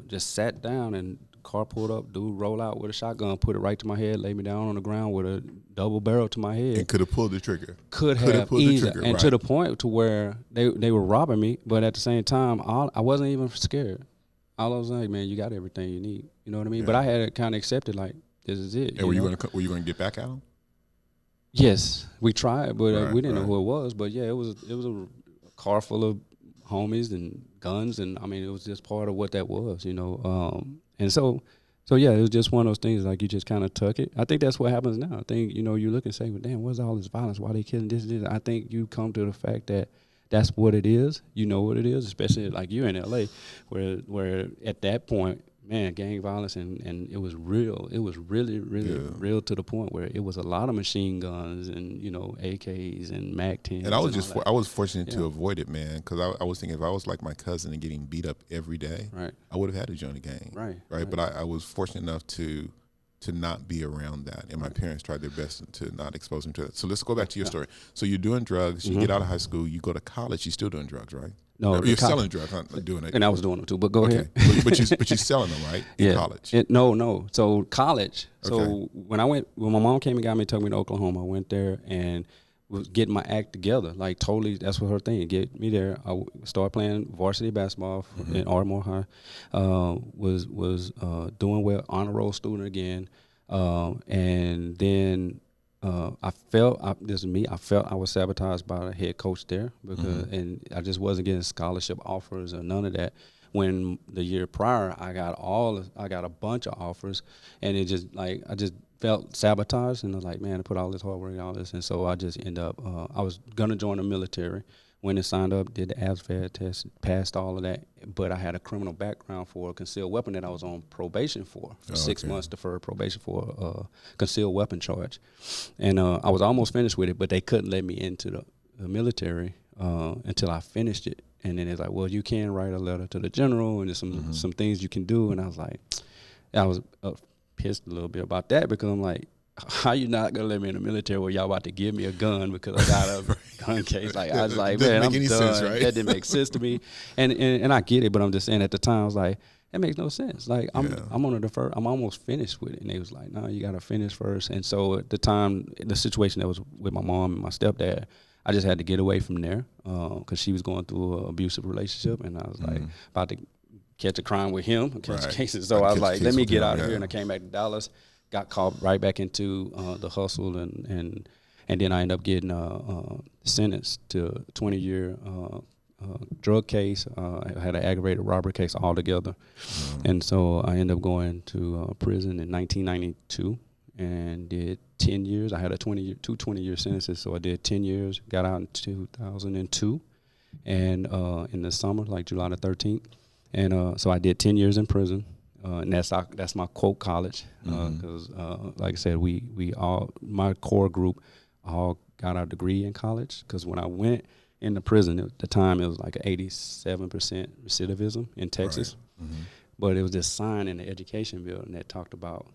just sat down and car pulled up, dude roll out with a shotgun, put it right to my head, lay me down on the ground with a double barrel to my head. And could have pulled the trigger. Could have pulled the trigger, and right. To the point to where they were robbing me, but at the same time, I wasn't even scared. All I was like, man, you got everything you need. You know what I mean? Yeah. But I had it kind of accepted, like, this is it. And were you going to get back at them? Yes, we tried, but we didn't know who it was. But yeah, it was a car full of homies and guns, and I mean, it was just part of what that was, and so yeah, it was just one of those things, like, you just kind of tuck it. I think that's what happens now. I think, you look and say, well, damn, what's all this violence? Why they killing this? I think you come to the fact that that's what it is. You know what it is, especially like you're in LA, where at that point, man, gang violence and it was real. It was really, really real to the point where it was a lot of machine guns and AKs and Mac 10s. And I was fortunate to avoid it, man, because I was thinking if I was like my cousin and getting beat up every day, right, I would have had to join a gang, right. But I was fortunate enough to not be around that, and my parents tried their best to not expose me to it. So let's go back to your story. So you're doing drugs. You get out of high school. You go to college. You're still doing drugs, right? No, you're selling drugs, not doing it. And I was doing them too. But go ahead. but you're selling them, right? In college. No. So college. So when my mom came and got me, took me to Oklahoma. I went there and was getting my act together. Like, totally, that's what her thing. Get me there. I started playing varsity basketball in Ardmore High. Was doing well, honor roll student again. And then I felt I was sabotaged by the head coach there because and I just wasn't getting scholarship offers or none of that. When the year prior, I got a bunch of offers, and it just like I just felt sabotaged, and I was like, man, I put all this hard work and all this, and so I just end up I was gonna join the military. Went and signed up, did the ASVAB test, passed all of that, but I had a criminal background for a concealed weapon that I was on probation for 6 months, deferred probation for a concealed weapon charge. And I was almost finished with it, but they couldn't let me into the military until I finished it. And then it's like, well, you can write a letter to the general, and there's some things you can do. And I was like, I was pissed a little bit about that because I'm like, how you not gonna let me in the military where y'all about to give me a gun because I got a gun case? Like, I was like, man, I'm done. Sense, right? That didn't make sense to me. And I get it, but I'm just saying at the time I was like, that makes no sense. Like, I'm on a defer. I'm almost finished with it, and they was like, no, you gotta finish first. And so at the time, the situation that was with my mom and my stepdad, I just had to get away from there because she was going through an abusive relationship, and I was like about to catch a crime with him, catch cases. So I was like, let me get out of here, and I came back to Dallas. Got caught right back into the hustle, and then I ended up getting sentenced to a 20-year drug case. I had an aggravated robbery case altogether, and so I ended up going to prison in 1992 and did 10 years. I had two 20-year sentences, so I did 10 years. Got out in 2002, and in the summer, like July the 13th, and so I did 10 years in prison. And that's my quote college because like I said, we all, my core group all got our degree in college, because when I went into prison at the time it was like 87% recidivism in Texas, but it was this sign in the education building that talked about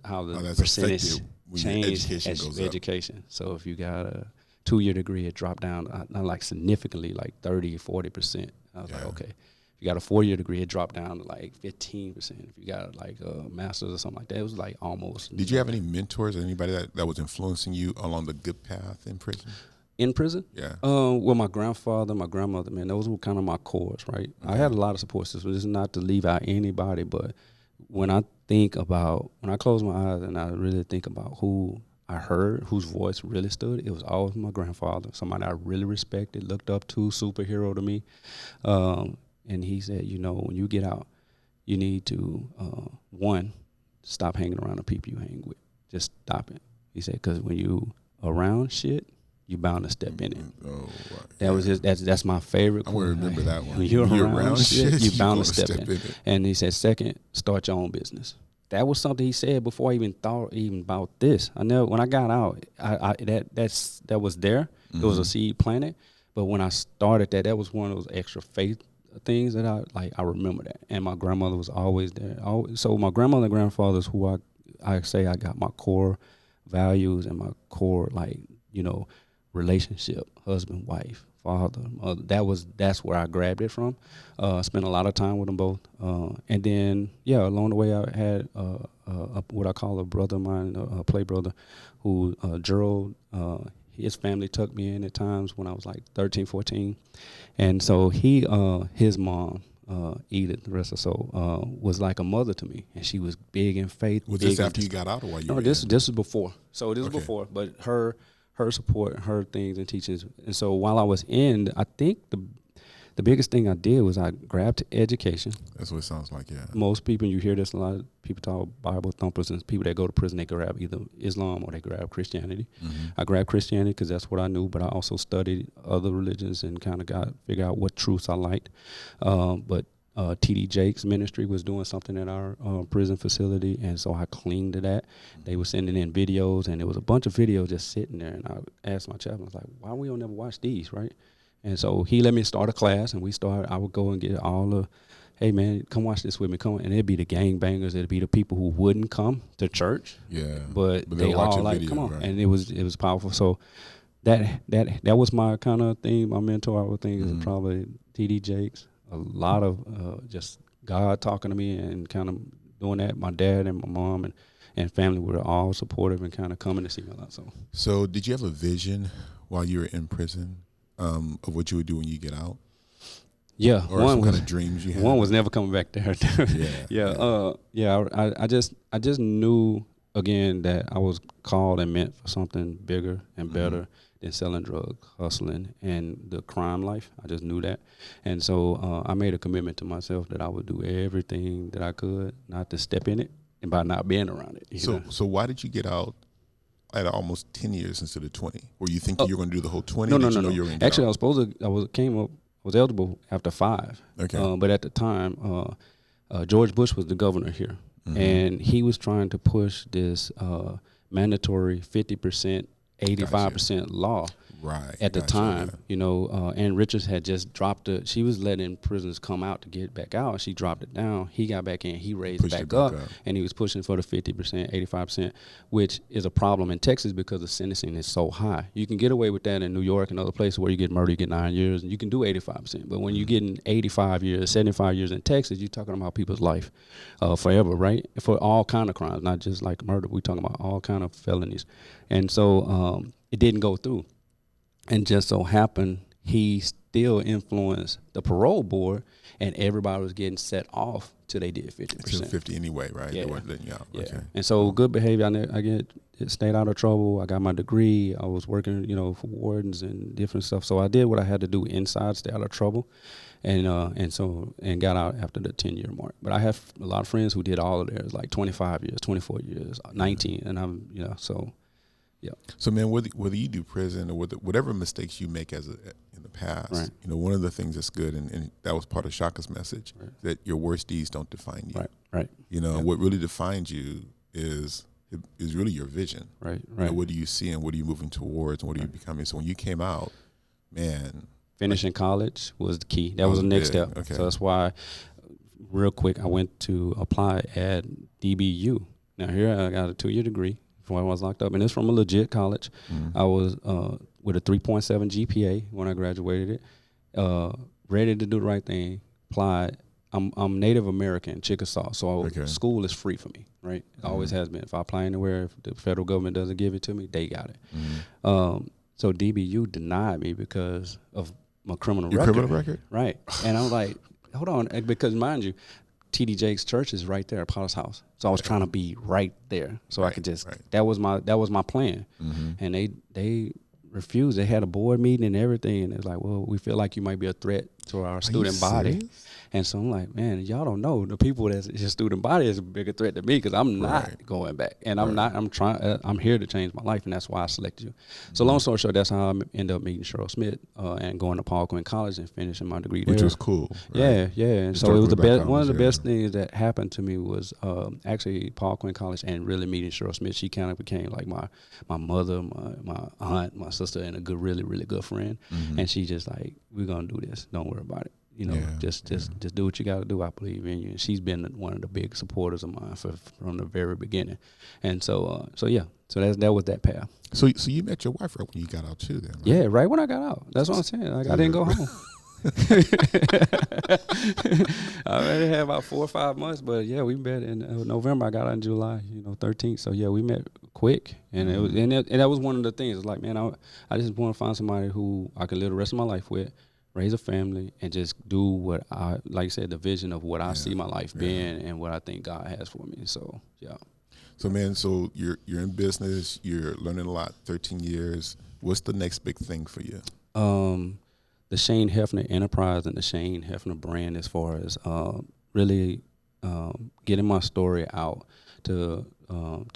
how the percentage changed as education. So if you got a 2-year degree, it dropped down not like significantly, like 30-40%. I was like, okay. If you got a 4-year degree, it dropped down to like 15%. If you got like a master's or something like that, it was like almost. Did you have any mentors or anybody that was influencing you along the good path in prison? In prison? Yeah. Well, my grandfather, my grandmother, man, those were kind of my cores, right? Okay. I had a lot of support systems. This is not to leave out anybody, but when I close my eyes and I really think about who I heard, whose voice really stood, it was always my grandfather, somebody I really respected, looked up to, superhero to me. And he said, when you get out, you need to, one, stop hanging around the people you hang with. Just stop it. He said, because when you around shit, you bound to step in it. Oh, right. That's my favorite quote. I want to remember that one. When you're around shit, you bound to step in it. And he said, second, start your own business. that was something he said before I even thought even about this. I never, when I got out, that was there. It was a seed planted. But when I started that was one of those extra faith things that I remember that. And my grandmother was always there. So my grandmother and grandfather is who I say I got my core values and my core, relationship, husband, wife, father, mother. That's where I grabbed it from. Spent a lot of time with them both. And then, along the way I had what I call a brother of mine, a play brother, who, Gerald, his family tucked me in at times when I was like 13, 14. And so his mom, Edith, the rest of soul, was like a mother to me, and she was big in faith. Was this after you got out, or while you were this is before. So this was before, but her support, her things and teachings. And so while I was in, I think the biggest thing I did was I grabbed education. That's what it sounds like, yeah. Most people, you hear this a lot, people talk Bible thumpers, and people that go to prison, they grab either Islam or they grab Christianity. Mm-hmm. I grabbed Christianity because that's what I knew, but I also studied other religions and kind of figure out what truths I liked. But T.D. Jakes' ministry was doing something at our prison facility, and so I clinged to that. They were sending in videos, and there was a bunch of videos just sitting there, and I asked my chaplain, I was like, why we don't ever watch these, right? And so he let me start a class, and I would go and get all the, hey man, come watch this with me, come on. And it'd be the gangbangers, it'd be the people who wouldn't come to church. Yeah. But they all like, video, come on. Right. And it was powerful. So that was my kind of thing, my mentor, I would think, is probably T.D. Jakes. A lot of just God talking to me and kind of doing that. My dad and my mom and family were all supportive and kind of coming to see me a lot. So did you have a vision while you were in prison of what you would do when you get out? Yeah, or some kind of dreams you had. One was never coming back there. I just knew again that I was called and meant for something bigger and better than selling drugs, hustling, and the crime life. I just knew that, and so I made a commitment to myself that I would do everything that I could not to step in it, and by not being around it. So why did you get out at almost 10 years instead of 20? Were you thinking you were going to do the whole 20? No. You were Actually, I was eligible after 5. Okay. But at the time, George Bush was the governor here, and he was trying to push this mandatory 50%, 85% law. Right. At the time, Ann Richards had just dropped it. She was letting prisoners come out to get back out. She dropped it down. He got back in. He raised it back up, and he was pushing for the 50%, 85%, which is a problem in Texas because the sentencing is so high. You can get away with that in New York and other places where you get murder, you get 9 years, and you can do 85%. But when you're getting 85 years, 75 years in Texas, you're talking about people's life forever, right? For all kind of crimes, not just like murder. We're talking about all kind of felonies. And so it didn't go through. And just so happened, he still influenced the parole board, and everybody was getting set off till they did 50%. Till 50 anyway, right? Yeah. They weren't letting you out. Yeah. Okay. And so good behavior. I stayed out of trouble. I got my degree. I was working, for wardens and different stuff. So I did what I had to do inside, stay out of trouble, and got out after the 10-year mark. But I have a lot of friends who did all of theirs, like 25 years, 24 years, 19, and I'm, so. Yeah. So, man, whether you do prison or whatever mistakes you make in the past, right. One of the things that's good, and that was part of Shaka's message, right, that your worst deeds don't define you. Right. What really defines you is really your vision. Right. What do you see and what are you moving towards and what are you becoming? So when you came out, man. Finishing college was the key. That was the next step. Okay. So that's why, real quick, I went to apply at DBU. Now, here I got a 2-year degree. When I was locked up, and it's from a legit college. I was with a 3.7 GPA when I graduated it, ready to do the right thing, applied. I'm Native American, Chickasaw, so school is free for me, right? It always has been. If I apply anywhere, if the federal government doesn't give it to me, they got it. So DBU denied me because of my criminal record. Your criminal record? Right. And I was like, hold on, because mind you, T.D. Jakes' church is right there at Potter's house. So I was trying to be right there. So I could just, that was my plan. And they refused. They had a board meeting and everything. And it was like, well, we feel like you might be a threat to our student body. Serious? And so I'm like, man, y'all don't know the people that's your student body is a bigger threat to me because I'm not going back, and I'm here to change my life, and that's why I selected you. So long story short, that's how I ended up meeting Cheryl Smith and going to Paul Quinn College and finishing my degree there. Which was cool. Right? Yeah. And so it was the best. One of the best things that happened to me was actually Paul Quinn College and really meeting Cheryl Smith. She kind of became like my mother, my aunt, my sister, and a really, really good friend. And she just like, we're gonna do this. Don't worry about it. Just do what you got to do. I believe in you. And she's been one of the big supporters of mine from the very beginning. And so that was that path. So you met your wife right when you got out too, then? Right? Yeah, right when I got out. That's what I'm saying. Like I didn't go home. I already had about 4 or 5 months, but yeah, we met in November. I got out in July, 13th. So yeah, we met quick, and it was and that was one of the things. It's like, man, I just want to find somebody who I could live the rest of my life with, raise a family, and just do what I, like you said, the vision of what I see my life being and what I think God has for me. So, yeah. So, man, you're in business, you're learning a lot, 13 years. What's the next big thing for you? The Shane Hefner enterprise and the Shane Hefner brand, as far as really getting my story out to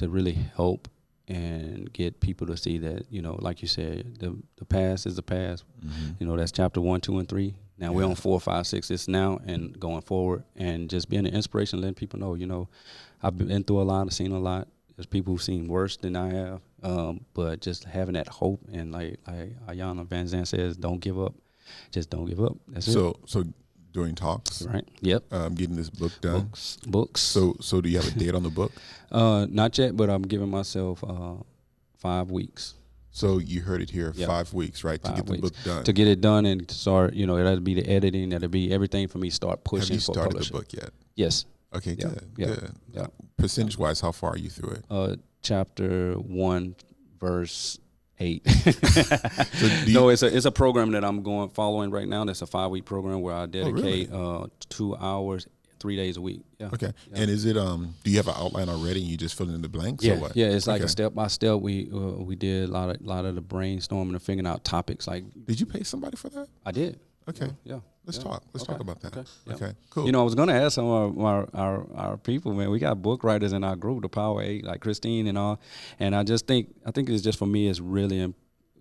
really help and get people to see that, like you said, the past is the past. That's chapter 1, 2, and 3. Now we're on 4, 5, 6. It's now and going forward, and just being an inspiration, letting people know, I've been through a lot, I've seen a lot. There's people who've seen worse than I have, but just having that hope, and like Ayanna Van Zandt says, don't give up. Just don't give up. That's it. So doing talks, right? Yep. Getting this book done. Books. So do you have a date on the book? Not yet, but I'm giving myself 5 weeks. So you heard it here, 5 weeks, right, to get the book done. To get it done and to start, that'll be the editing, that'll be everything for me to start pushing. Have you started the book yet? Yes. Okay, good. Yeah. Percentage-wise, how far are you through it? Chapter 1, verse 8. It's a program that I'm following right now. That's a 5-week program where I dedicate 2 hours, 3 days a week. Yeah. Okay. Yeah. And is it do you have an outline already and you just fill in the blanks? Yeah. Or what? Yeah. It's like a step by step. We did a lot of the brainstorming and figuring out topics. Like, did you pay somebody for that? I did. Okay. Yeah. Let's talk about that. Okay. Cool. I was gonna ask some of our people, man. We got book writers in our group, the Power 8, like Christine and all. And I think it's just, for me, it's really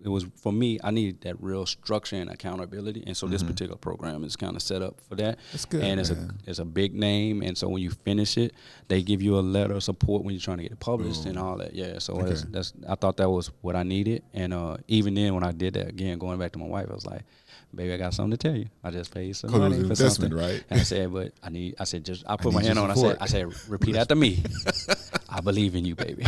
it was, for me, I needed that real structure and accountability, and so this particular program is kind of set up for that. That's good, and man. it's a big name, and so when you finish it, they give you a letter of support when you're trying to get it published and all that. Yeah, so I thought that was what I needed, and even then when I did that, again, going back to my wife, I was like, baby, I got something to tell you. I just paid some money for investment, something, right? And I said, but I put my hand on it. I said, repeat after me. I believe in you, baby.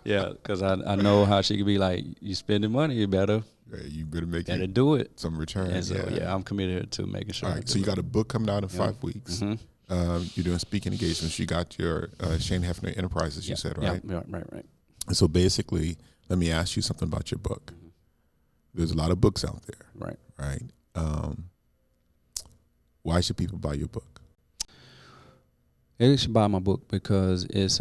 Yeah, because I know how she could be like, you spending money, you better do it. Some return. And so, I'm committed to making sure. All right, so you got a book coming out in 5 weeks. You're doing speaking engagements. You got your Shane Hefner Enterprises, you said, right? Yeah, right. And so basically, let me ask you something about your book. There's a lot of books out there. Right. Why should people buy your book? They should buy my book because it's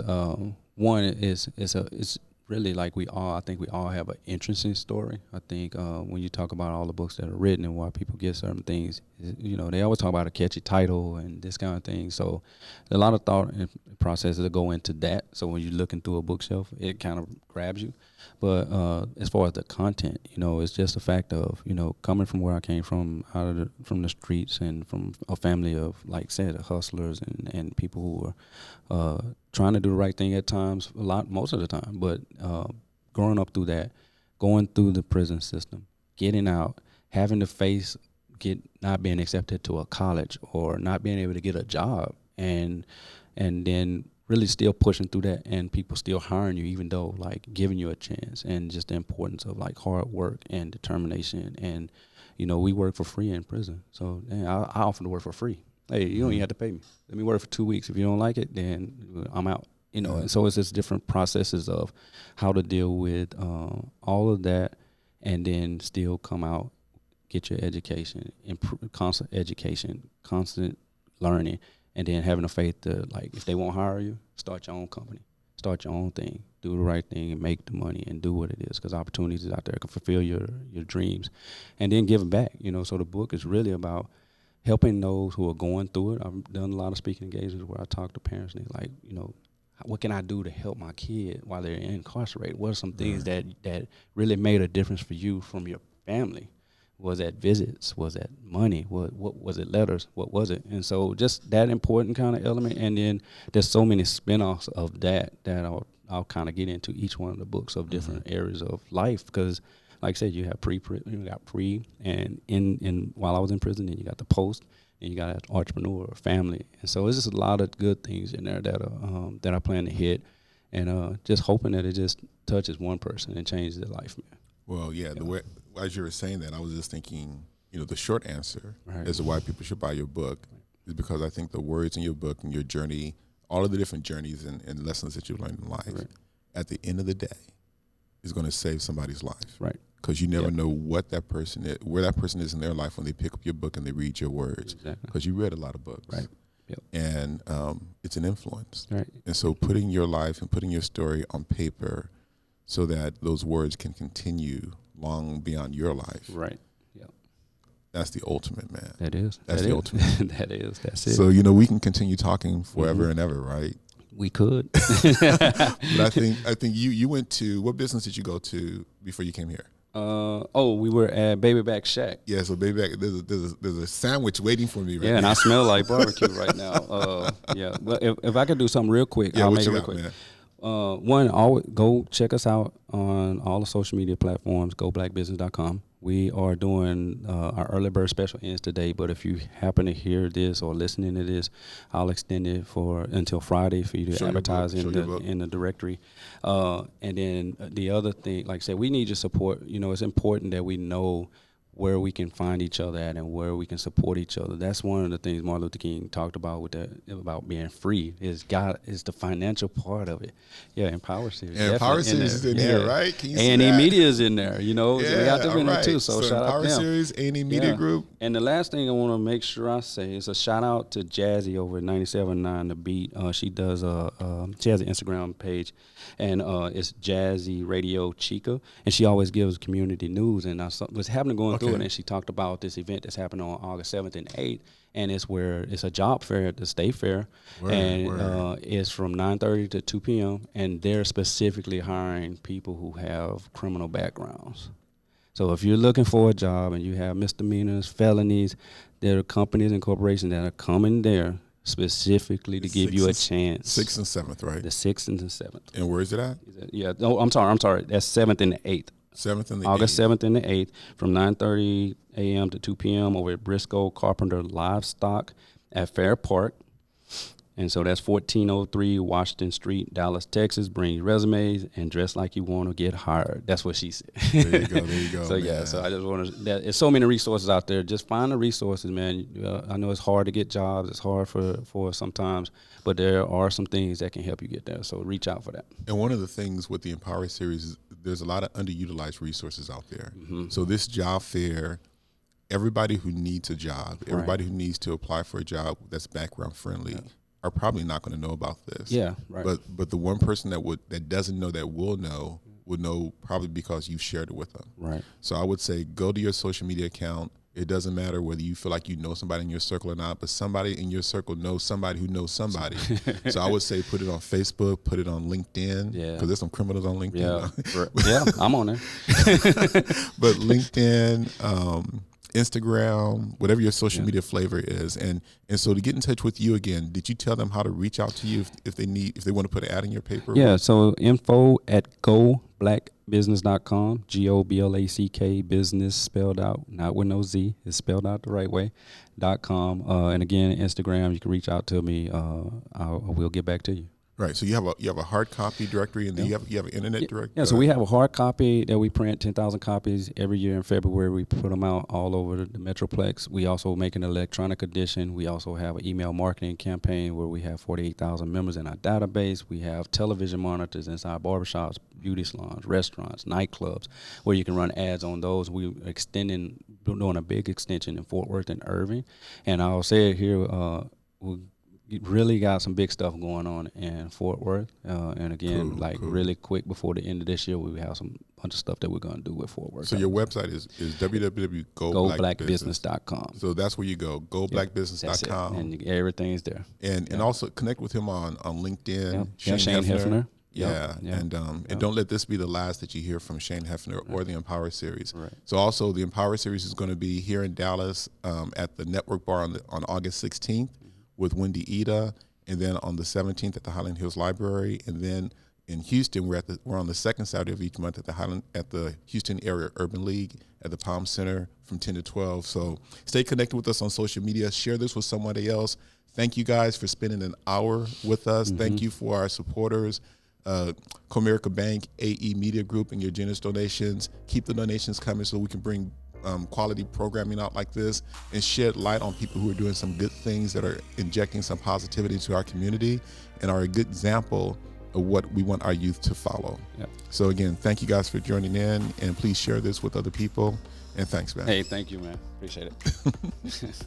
it's really like I think we all have an interesting story. I think when you talk about all the books that are written and why people get certain things, they always talk about a catchy title and this kind of thing. So a lot of thought and processes that go into that. So when you're looking through a bookshelf, it kind of grabs you. But as far as the content, it's just a fact of, coming from where I came from, from the streets, and from a family of, like I said, hustlers and people who are trying to do the right thing at times, most of the time. But growing up through that, going through the prison system, getting out, having to face not being accepted to a college or not being able to get a job, and then really still pushing through that, and people still hiring you, even though, like, giving you a chance, and just the importance of, like, hard work and determination. And, we work for free in prison. So I offer to work for free. Hey, you don't even have to pay me. Let me work for 2 weeks. If you don't like it, then I'm out. And so it's just different processes of how to deal with all of that, and then still come out, get your education, constant education, constant learning, and then having the faith to, like, if they won't hire you, start your own company. start your own thing, do the right thing, and make the money and do what it is, because opportunities out there can fulfill your dreams, and then giving back. So the book is really about helping those who are going through it. I've done a lot of speaking engagements where I talk to parents and they're like, what can I do to help my kid while they're incarcerated? What are some things that really made a difference for you from your family? Was that visits? Was that money? What was it? Letters? What was it? And so just that important kind of element. And then there's so many spinoffs of that I'll kind of get into each one of the books of different areas of life, because like I said, you have pre, and in while I was in prison, then you got the post, and you got entrepreneur, family, and so it's just a lot of good things in there that I plan to hit, and just hoping that it just touches one person and changes their life, man. Well, yeah. The way as you were saying that, I was just thinking, the short answer as to why people should buy your book is because I think the words in your book and your journey, all of the different journeys and lessons that you've learned in life, at the end of the day, is going to save somebody's life. Right. Because you never know what that person is, where that person is in their life when they pick up your book and they read your words. Exactly. Because you read a lot of books. Right. Yep. And it's an influence. Right. And so putting your life and putting your story on paper so that those words can continue long beyond your life. Right. Yep. That's the ultimate, man. That is. That's the ultimate. That is. That's it. So, we can continue talking forever and ever, right? We could. But I think you went to, what business did you go to before you came here? We were at Baby Back Shack. Yeah, so Baby Back, there's a sandwich waiting for me right now. Yeah, and I smell like barbecue right now. Yeah, but if I could do something real quick, I'll make it real quick. Man? One, always go check us out on all the social media platforms, goblackbusiness.com. We are doing our early bird special ends today, but if you happen to hear this or listening to this, I'll extend it until Friday for you to advertise in the directory. And then the other thing, like I said, we need your support. It's important that we know where we can find each other at and where we can support each other. That's one of the things Martin Luther King talked about about being free is the financial part of it. Yeah, Empower Series. And Empower Series is in here, right? Can you see A&E Media is in there, so we have to win it too. So shout out to them. Empower Series, A&E Media Group. And the last thing I want to make sure I say is a shout out to Jazzy over at 97.9 The Beat. She does she has an Instagram page, and it's Jazzy Radio Chica, and she always gives community news. And what's happening going through it, and she talked about this event that's happening on August 7th and 8th, and it's a job fair at the State Fair, it's from 9:30 to 2 p.m., and they're specifically hiring people who have criminal backgrounds. So if you're looking for a job and you have misdemeanors, felonies, there are companies and corporations that are coming there specifically to give you a chance. 6th and 7th, right? The 6th and the 7th. And where is it at? I'm sorry. That's 7th and the 8th. 7th and the August 8th. 7th and the 8th from 9:30 a.m. to 2 p.m. over at Briscoe Carpenter Livestock at Fair Park. And so that's 1403 Washington Street, Dallas, Texas. Bring your resumes and dress like you want to get hired. That's what she said. There you go. So, man. So I just want to, there's so many resources out there. Just find the resources, man. I know it's hard to get jobs. It's hard for sometimes, but there are some things that can help you get there. So reach out for that. And one of the things with the Empower Series is there's a lot of underutilized resources out there. Mm-hmm. So this job fair, everybody who needs a job, everybody who needs to apply for a job that's background friendly, are probably not going to know about this. Yeah, right. But the one person that doesn't know that will know probably because you've shared it with them. Right. So I would say go to your social media account. It doesn't matter whether you feel like you know somebody in your circle or not, but somebody in your circle knows somebody who knows somebody. So I would say put it on Facebook, put it on LinkedIn, because there's some criminals on LinkedIn. Yeah, I'm on there. But LinkedIn, Instagram, whatever your social media flavor is. And so to get in touch with you again, did you tell them how to reach out to you if they want to put an ad in your paper? Yeah, so info at goblackbusiness.com, GOBLACK business spelled out, not with no Z, it's spelled out the right way, .com. And again, Instagram, you can reach out to me. I will get back to you. Right. So you have a hard copy directory, and then you have an internet directory. Yeah. So we have a hard copy that we print 10,000 copies every year in February. We put them out all over the Metroplex. We also make an electronic edition. We also have an email marketing campaign where we have 48,000 members in our database. We have television monitors inside barbershops, beauty salons, restaurants, nightclubs, where you can run ads on those. We're doing a big extension in Fort Worth and Irving. And I'll say it here, we're you really got some big stuff going on in Fort Worth. And again, Cool. really quick before the end of this year, we have some bunch of stuff that we're going to do with Fort Worth. So your website is www.goblackbusiness. GoBlackBusiness.com. So that's where you go, goblackbusiness.com. That's it. And everything's there. And also connect with him on LinkedIn. Yep. Shane Hefner. Yeah, Yep. And don't let this be the last that you hear from Shane Hefner or the Empower Series. Right. So also the Empower Series is going to be here in Dallas at the Network Bar on August 16th with Wendy Ida, and then on the 17th at the Highland Hills Library, and then in Houston we're on the second Saturday of each month at the Houston Area Urban League at the Palm Center from 10 to 12. So stay connected with us on social media. Share this with somebody else. Thank you guys for spending an hour with us. Thank you for our supporters. Comerica Bank, AE Media Group, and your generous donations. Keep the donations coming so we can bring quality programming out like this and shed light on people who are doing some good things that are injecting some positivity into our community and are a good example of what we want our youth to follow. Yep. So again, thank you guys for joining in, and please share this with other people. And thanks, man. Hey, thank you, man. Appreciate it.